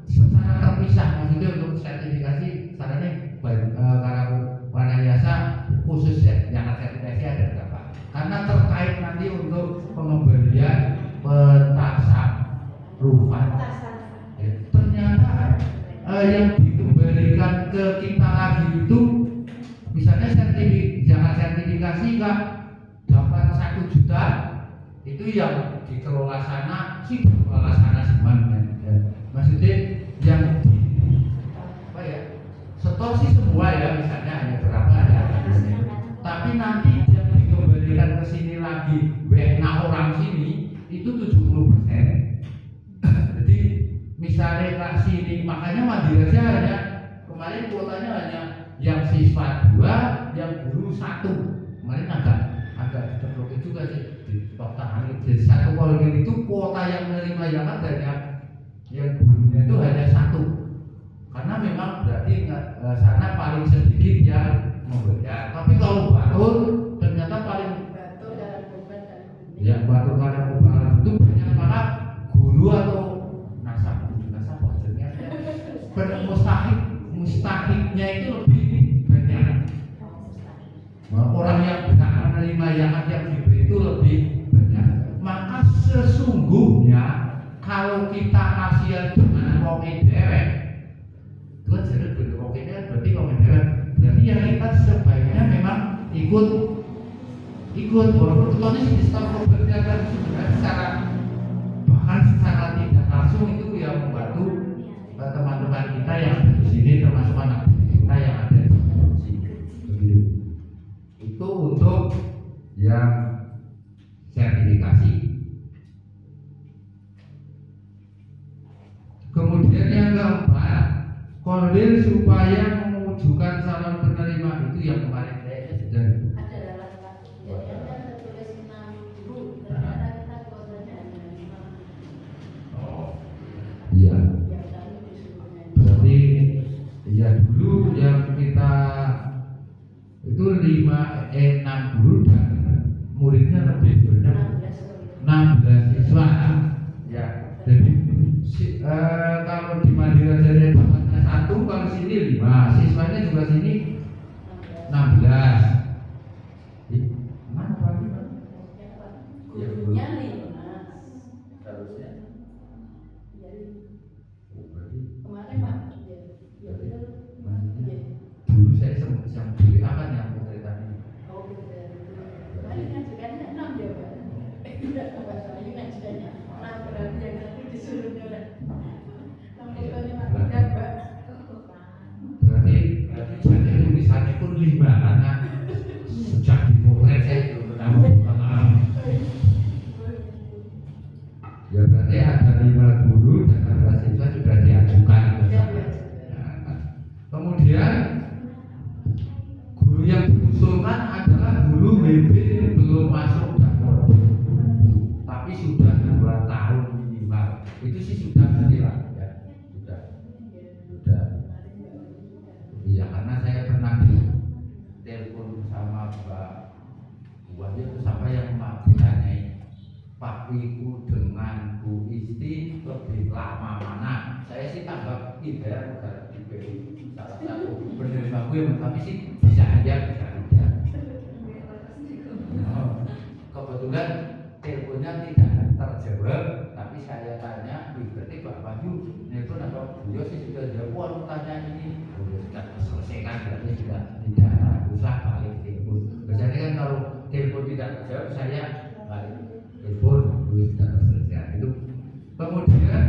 E: secara terpisah, maksudnya untuk sertifikasi sarannya karena warna jasa khusus ya yang sertifikasi ada berapa, karena terkait nanti untuk pengembalian pentasarupan ya, ternyata yang dikembalikan ke kita lagi itu misalnya jangan sertifikasi Kak dapat 1 juta itu yang dikelola sana sih dikelola sana semua ya. Maksudnya yang apa ya setor sih semua ya misalnya hanya berapa ya tapi nanti yang dikembalikan ke sini lagi orang sini itu 70%. Jadi misalnya Kak sini makanya Mandiri aja hanya kemarin kuotanya hanya yang siswa 2 yang guru 1 kemarin agak terblokir juga sih di total. Jadi satu kolonial itu kuota yang menerima yang adanya yang gurunya itu hanya 1 karena memang berarti sana paling sedikit yang membayar. Tapi kalau Batur ternyata paling
D: Batur dalam beban dan
E: ya Batur dalam beban itu banyak malah guru atau nasabah maksudnya mustahiknya itu lebih banyak. Orang yang berhak menerima yang diberi itu lebih banyak. Maka sesungguhnya kalau kita kasihan dengan wong dewek, itu kan jadi bener wong dewek berarti wong dewek. Berarti yang kita sebaiknya memang ikut walaupun kita ini sistem berbeda secara bahkan secara tidak langsung itu ya membantu teman-teman kita yang ada di sini termasuk anak kita yang ada di sini. Begitu. Itu untuk yang sertifikasi. Kemudian yang keempat, koordinir supaya mewujudkan calon penerima itu yang kemarin saya sudah
D: ada dalam jadi ada tertulis 6 guru ternyata kita kuotanya hanya 5.
E: oh iya
D: Yang kami disuruhnya
E: berarti ya dulu yang kita itu 6 guru dan muridnya lebih banyak 16 siswa ya. Jadi kalau di Mandiri dari tempatnya 1 kalau sini 5 siswanya juga sini 16. Mana Pak? Ya,
D: gurunya 5.
E: Harusnya.
D: Jadi
E: Oh, berarti
D: kemarin Pak ya betul.
E: maksudnya dulu saya yang beli apa yang ceritanya?
D: Oh betul. Kemarin ngajukannya 6 ya Pak. Tidak Pak saya ngajukannya 6 berarti yang nanti disuruhnya oleh Kampusnya Pak tidak Pak.
E: Berarti jadi tulisannya pun 5 karena sejak dimulai saya belum pernah mengalami. Ya berarti ada 5 guru dan 16 siswa sudah diajukan. Nah, kemudian guru yang diusulkan adalah guru WB belum masuk dapur, tapi sudah 2 tahun minimal. Itu sih sudah lah ya, sudah. Iya karena saya pernah telepon sama Mbak Buah itu sampai yang ditanyai Pak Wiku dengan Bu Isti lebih lama mana? Saya sih tanggap tidak bukan diberi salah satu penerima gue, tapi sih bisa aja bisa tidak. Nah, kebetulan teleponnya tidak terjawab, tapi saya tanya, berarti Pak Wahyu nelpon apa? Beliau sih sudah jawab, tanya ini, sudah selesaikan berarti sudah tidak usah balik telepon. Biasanya kan kalau telepon tidak terjawab saya balik telepon sudah selesai itu. Kemudian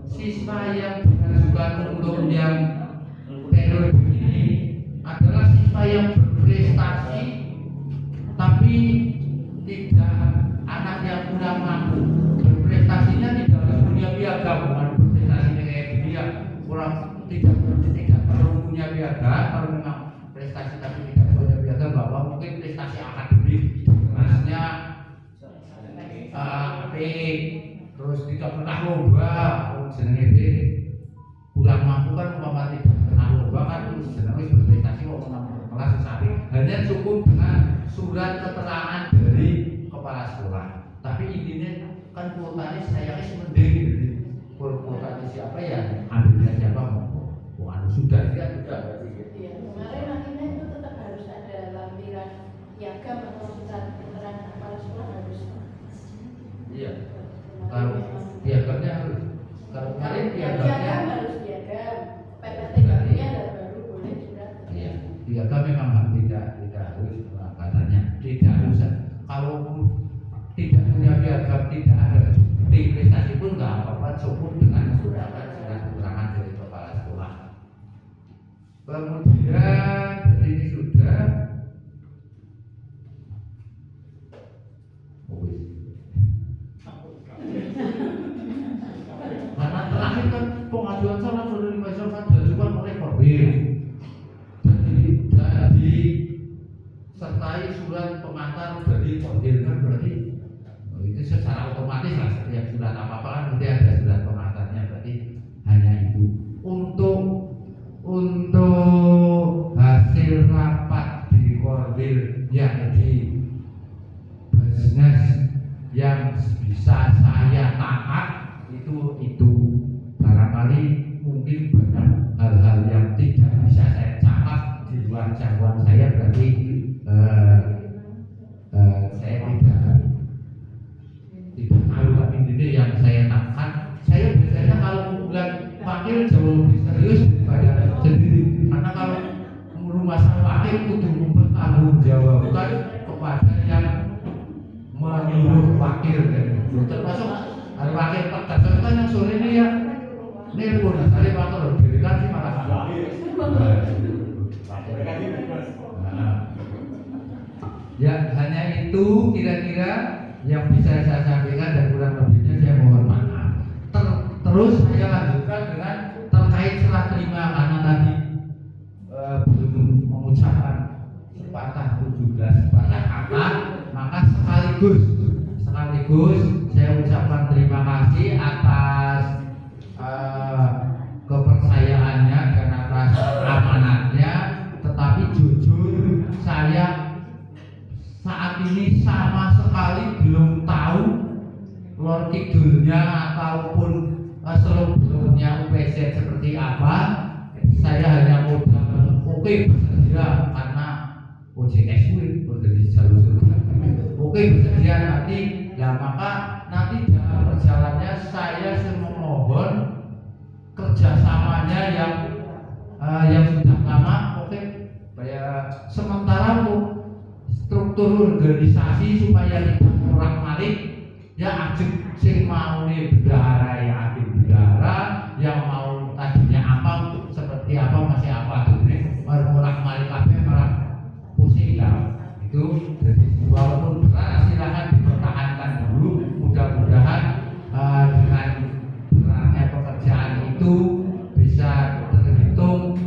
E: siswa yang diajukan untuk yang periode ini adalah siswa yang berprestasi tapi tidak anak yang kurang mampu. Berprestasinya tidak dunia piagam, bukan berprestasinya kayak dunia kurang tidak prestasi tapi tidak punya piagam, bahwa mungkin prestasi akademik kelasnya terus tidak pernah lomba, jenenge B kurang mampu kan, umpama tidak pernah lomba kan jenenge berprestasi kok menang kelas sesari, hanya cukup dengan surat keterangan dari kepala sekolah. Tapi intinya kan kuotanya saya mending gitu. Kuotanya siapa ya ambilnya siapa mau sudah berarti gitu.
D: Iya, kemarin akhirnya itu tetap harus ada lampiran piagam atau surat keterangan kepala sekolah harus.
E: Iya. Kalau piagamnya harus. Kalau kemarin piagamnya
D: harus piagam. PPT-nya baru boleh surat.
E: Iya. Piagam memang tidak harus katanya tidak harus. Kalau tidak punya piagam, tidak ada bukti prestasi pun nggak apa-apa, cukup dengan surat keterangan dari kepala sekolah. Kemudian ini sudah karena terakhir kan pengajuan salah dari masyarakat diajukan oleh Korwil dan disertai surat pengantar dari Korwil kan berarti itu secara otomatis lah, setiap surat apa-apa kan berarti ada surat pengantarnya, berarti hanya itu. Untuk hasil rapat di Korwil yang di bisnis yang bisa saya tangkap itu barangkali mungkin banyak hal-hal yang tidak bisa saya cakap di luar jangkauan saya, berarti saya tidak tahu, tapi ini yang saya tangkap. Saya biasanya kalau bulan wakil jauh lebih serius daripada sendiri, karena kalau rumah sang wakil kudu mempertanggungjawabkan kepada yang menyuruh wakil, termasuk ada wakil tertentu kan yang sore ini ya nelpon, saya wakil dirikan sih malah ya hanya itu kira-kira yang bisa saya sampaikan, dan kurang lebihnya saya mohon maaf. Terus saya lanjutkan dengan terkait serah terima, karena tadi belum mengucapkan sepatah 17 sepatah kata, maka sekaligus saya ucapkan terima kasih atas kepercayaannya dan atas amanatnya. Tetapi jujur saya saat ini sama sekali belum tahu lor kidulnya ataupun seluk-beluknya UPZ seperti apa. Saya hanya modal oke bersedia karena OJS organisasi jalur surga. Oke bersedia nanti, ya maka nanti dalam perjalanannya saya memohon kerjasamanya yang sudah lama. Oke, kayak sementara struktur organisasi supaya tidak kurang malik, ya ajak sing mau nih bendahara ya aktif bendahara, yang mau tadinya apa seperti apa masih apa tuh nih mulak malik kabeh malah pusing ya itu. Jadi walaupun berat silakan dipertahankan dulu, mudah-mudahan dengan beratnya pekerjaan itu bisa terhitung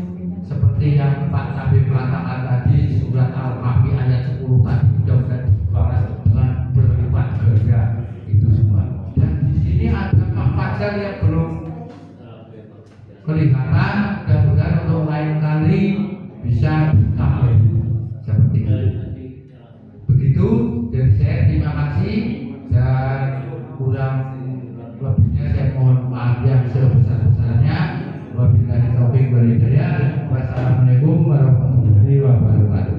E: seperti yang Pak Nabi katakan tadi, surat Al-Kahfi ayat 10 tadi mudah-mudahan dibalas dengan berlipat ganda itu semua. Dan di sini ada Pak Fajar yang belum kelihatan, mudah-mudahan untuk lain kali bisa tambahin seperti itu. Begitu dari saya, terima kasih, dan kurang lebihnya saya mohon maaf yang sebesar-besarnya. Wabillahi taufiq wal hidayah. Wassalamualaikum warahmatullahi wabarakatuh.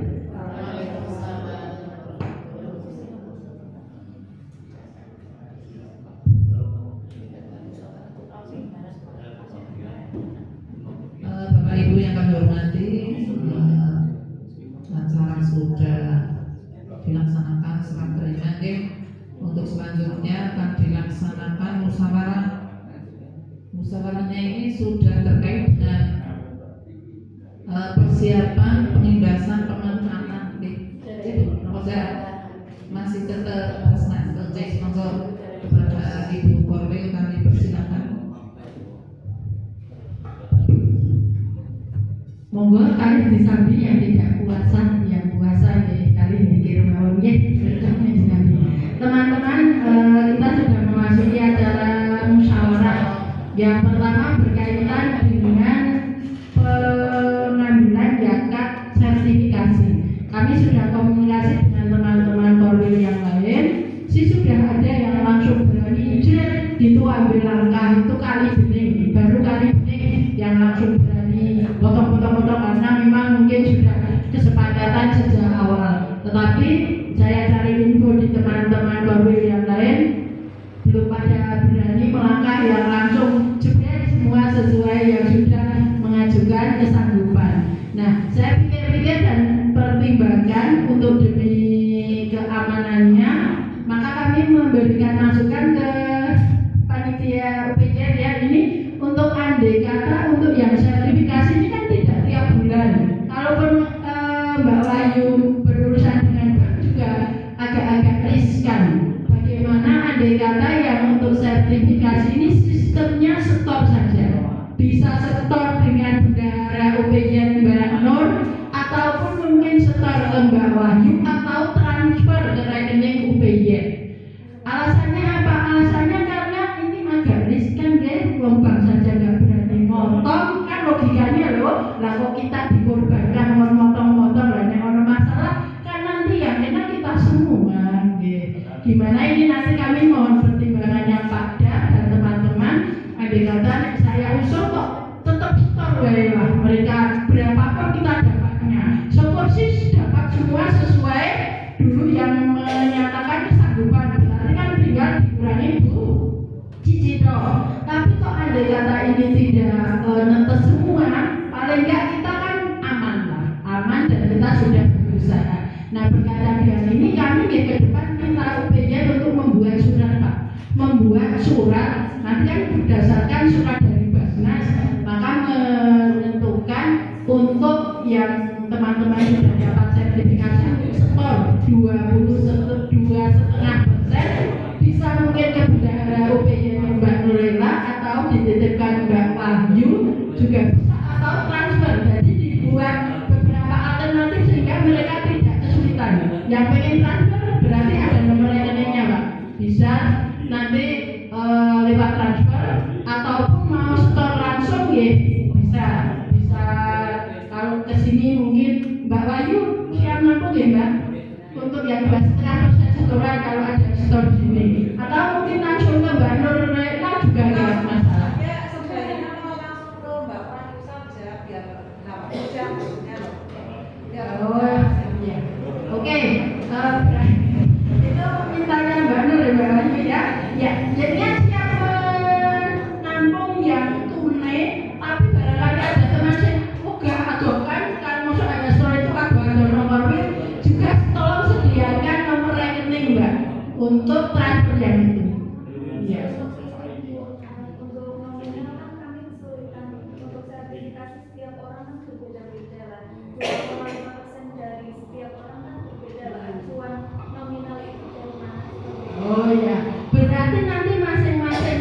A: Bapak Ibu yang kami hormati, acara sudah dilaksanakan serah terima. Untuk selanjutnya akan dilaksanakan musyawarah. Musyawarahnya ini sudah terkait dengan persiapan penindasan pemanfaatan. Jadi, masih tetap sponsor kepada Ibu Korwil, kami persilakan.
C: Monggo kali disambi yang tidak puasa, yang puasa ya kali mikir mawon nggih. Teman-teman, kita sudah memasuki acara musyawarah. Yang pertama berkaitan dengan pengambilan zakat sertifikasi. Kami sudah komunikasi dengan teman-teman korwil yang lain. Sudah ada yang langsung berani gitu ambil langkah itu kali bening, baru kali bening yang langsung berani potong-potong karena memang mungkin sudah kesepakatan sejak awal. Tetapi saya cari info di teman-teman korwil yang lain belum pada berani melangkah yang langsung jebret semua sesuai yang sudah mengajukan kesanggupan. Nah, saya pikir-pikir dan pertimbangkan untuk demi keamanannya, maka kami memberikan masukan ke panitia UPJ ya, ini untuk andai kata untuk yang sertifikasi ini kan tidak tiap bulan. Kalaupun Mbak Wahyu berurusan dengan bank juga agak-agak riskan. Bagaimana andai kata yang untuk sertifikasi ini sistemnya setor saja, bisa setor dengan bendahara UPJ Mbak Nur ataupun mungkin setor ke Mbak Wahyu atau transfer ke rekening UPJ. Alasannya apa? Alasannya karena ini agak riskan guys, bank saja nggak berani motong, kan logikanya loh, lah kok kita dikorbankan motong-motong lah, nek ono masalah kan nanti yang kena kita semua. Gimana ini nanti kami mohon pertimbangannya Pak Da dan teman-teman. Andai kata saya usul kok tetap setor lah, mereka berapapun kita dapatnya, seporsi dapat semua sesuai dulu yang menyatakan kesanggupan. Tinggal dikurangi Bu Cici toh. Tapi kok andai kata ini tidak netes semua, paling enggak kita kan aman lah, aman dan kita sudah berusaha. Nah berkaitan dengan ini kami ke depan minta UPJ untuk membuat surat Pak, membuat surat nanti kan berdasarkan surat dari Basnas, maka menentukan untuk yang teman-teman sudah dapat sertifikasi untuk setor 22,5%. Bisa mungkin ke bendahara UPJ Mbak Nurela atau dititipkan Mbak Wahyu juga bisa, atau transfer. Jadi dibuat beberapa alternatif sehingga mereka tidak kesulitan. Yang pengen transfer berarti ada nomor rekeningnya Pak, bisa nanti lewat transfer ataupun mau setor langsung ya bisa. Kalau kesini mungkin Mbak Wahyu siap nampung ya Mbak untuk yang 2,5% setoran kalau ada setor di sini, atau mungkin langsung ke Mbak Nurlela juga nggak masalah.
F: Ya sebenarnya kalau langsung ke Mbak Wahyu saja biar nggak panjang maksudnya loh.
C: Oh iya, oke. Itu mintanya Mbak Nur dan Mbak Wahyu ya. Ya, jadinya siap menampung yang tunai, tapi barangkali ada teman yang enggak adokan kan masuk ada store itu adokan nomor WIN juga tolong sediakan nomor rekening Mbak untuk transfer yang itu. Iya.
G: Untuk nominal kan kami kesulitan untuk sertifikasi setiap orang kan berbeda-beda lah. 2,5% dari setiap orang kan berbeda lah. Acuan nominal itu dari mana?
C: Oh iya, berarti nanti masing-masing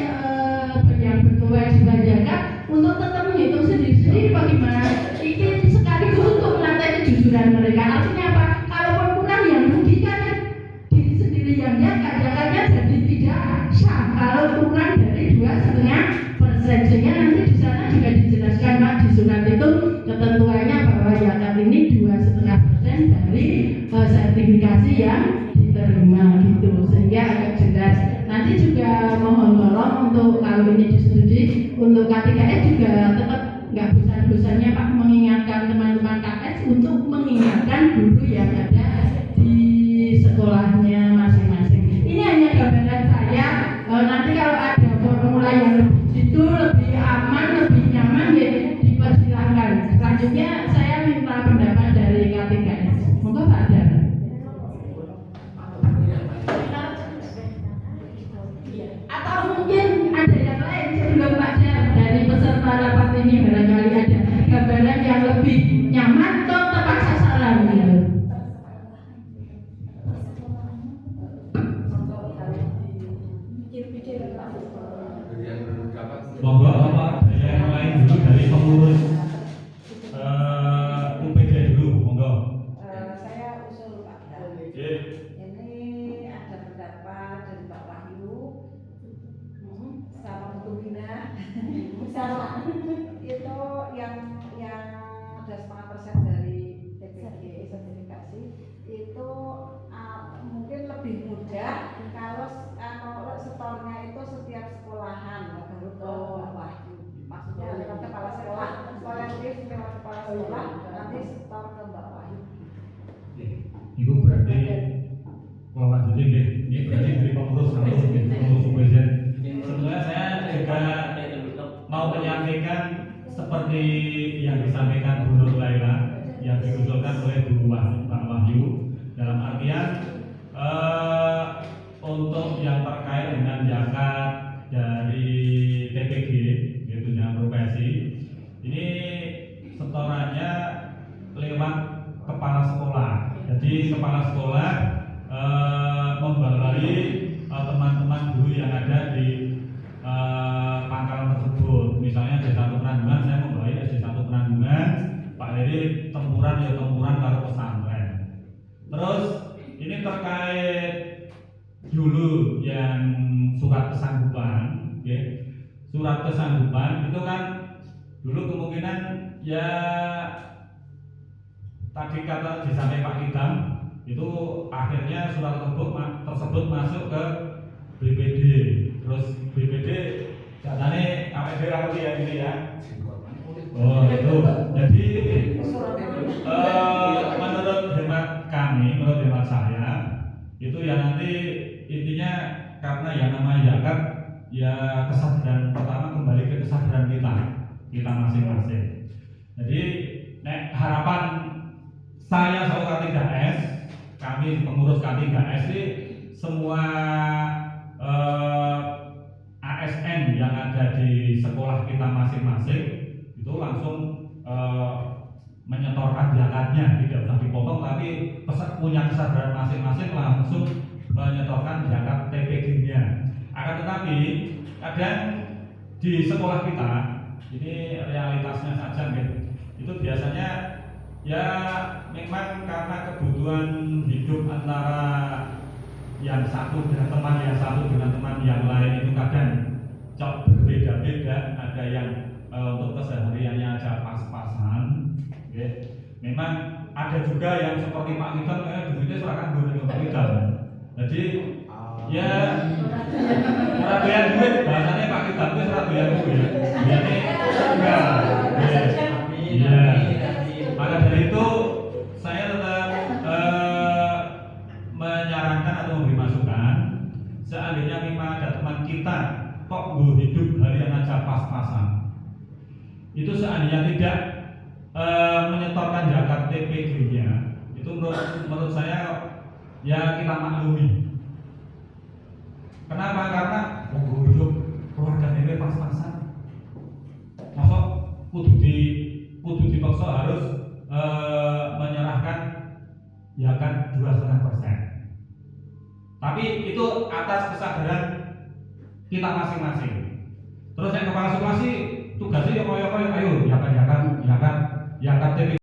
C: yang berkewajiban zakat untuk tetap menghitung sendiri-sendiri bagaimana. Ini sekaligus untuk melatih kejujuran mereka. Artinya apa? Kalaupun kurang yang rugi kan diri sendiri yang zakatnya jadi tidak sah. Kalau kurang dari 2,5%, sehingga nanti di sana juga dijelaskan Pak di surat itu ketentuannya bahwa zakat ini 2,5% dari sertifikasi yang diterima gitu, sehingga agak jelas. Nanti juga mohon tolong untuk kalau ini disetujui untuk K3S juga tetap nggak bosan-bosannya Pak mengingatkan teman-teman KS untuk mengingatkan guru yang ada di sekolahnya masing-masing. Ini hanya gambaran saya. Nanti kalau ada formula yang lebih itu lebih aman, lebih nyaman ya dipersilahkan. Selanjutnya saya minta pendapat dari K3S. Monggo Pak Dan. Atau mungkin ada yang lain sebelum Pak Dan dari peserta rapat ini barangkali ada gambaran yang lebih nyaman atau tepat sasaran gitu.
H: Monggo apa ada yang lain dulu dari pengurus
F: Misalnya itu yang ada 5% dari TPG sertifikasi itu mungkin lebih mudah kalau setornya itu setiap sekolahan baru ke bawah. Maksudnya lewat kepala sekolah, kolektif lewat kepala sekolah, nanti setor ke bawah.
H: Ibu berarti kalau lanjutin deh, ini berarti dari pengurus UPZ. Sebenarnya saya juga mau menyampaikan seperti yang disampaikan Bu Nur Laila yang diusulkan oleh Bu Pak Wahyu, dalam artian untuk yang terkait dengan zakat dari TPG, yaitu yang profesi, ini setorannya lewat kepala sekolah. Jadi kepala sekolah membawahi teman-teman guru yang ada di pangkalan tersebut. Misalnya D1 Penanggungan, saya membawahi SD1 Penanggungan, Pak Heri tempuran ya tempuran kalau pesantren. Terus ini terkait dulu yang surat kesanggupan, ya. Surat kesanggupan itu kan dulu kemungkinan ya tadi kata disampaikan Pak Idam itu akhirnya surat tersebut masuk ke BPD. Terus BPD datanya APD apa ya ini ya? Oh itu. Jadi menurut hemat kami, menurut hemat saya itu ya nanti intinya karena yang namanya zakat ya kesadaran pertama kembali ke kesadaran kita masing-masing. Jadi harapan saya selaku K3S, kami pengurus K3S ini semua ASN yang ada di sekolah kita masing-masing itu langsung menyetorkan zakatnya, tidak usah dipotong, tapi punya kesadaran masing-masing langsung menyetorkan zakat TPG-nya. Akan tetapi kadang di sekolah kita ini realitasnya saja gitu. Itu biasanya ya memang karena kebutuhan hidup antara yang satu dengan teman yang satu dengan teman yang lain itu kadang berbeda-beda. Ada yang untuk kesehariannya aja pas-pasan, ya. Memang ada juga yang seperti Pak Kitan, duitnya serahkan ke Pak Kitan. Jadi ya serabian duit, bahasanya Pak Kitan itu serabian duit. Jadi enggak, ya. Maka dari itu saya tetap menyarankan atau memberi masukan, seandainya memang ada teman kita kok hidup harian aja pas-pasan, itu seandainya tidak menyetorkan zakat TPG-nya, itu menurut saya ya kita maklumi. Kenapa? Karena hidup keluarga ini pas-pasan, masuk kudu dipaksa harus menyerahkan zakat 2,5%. Tapi itu atas kesadaran kita masing-masing. Terus yang kepala sekolah sih tugasnya ya koyo ayo zakat TPG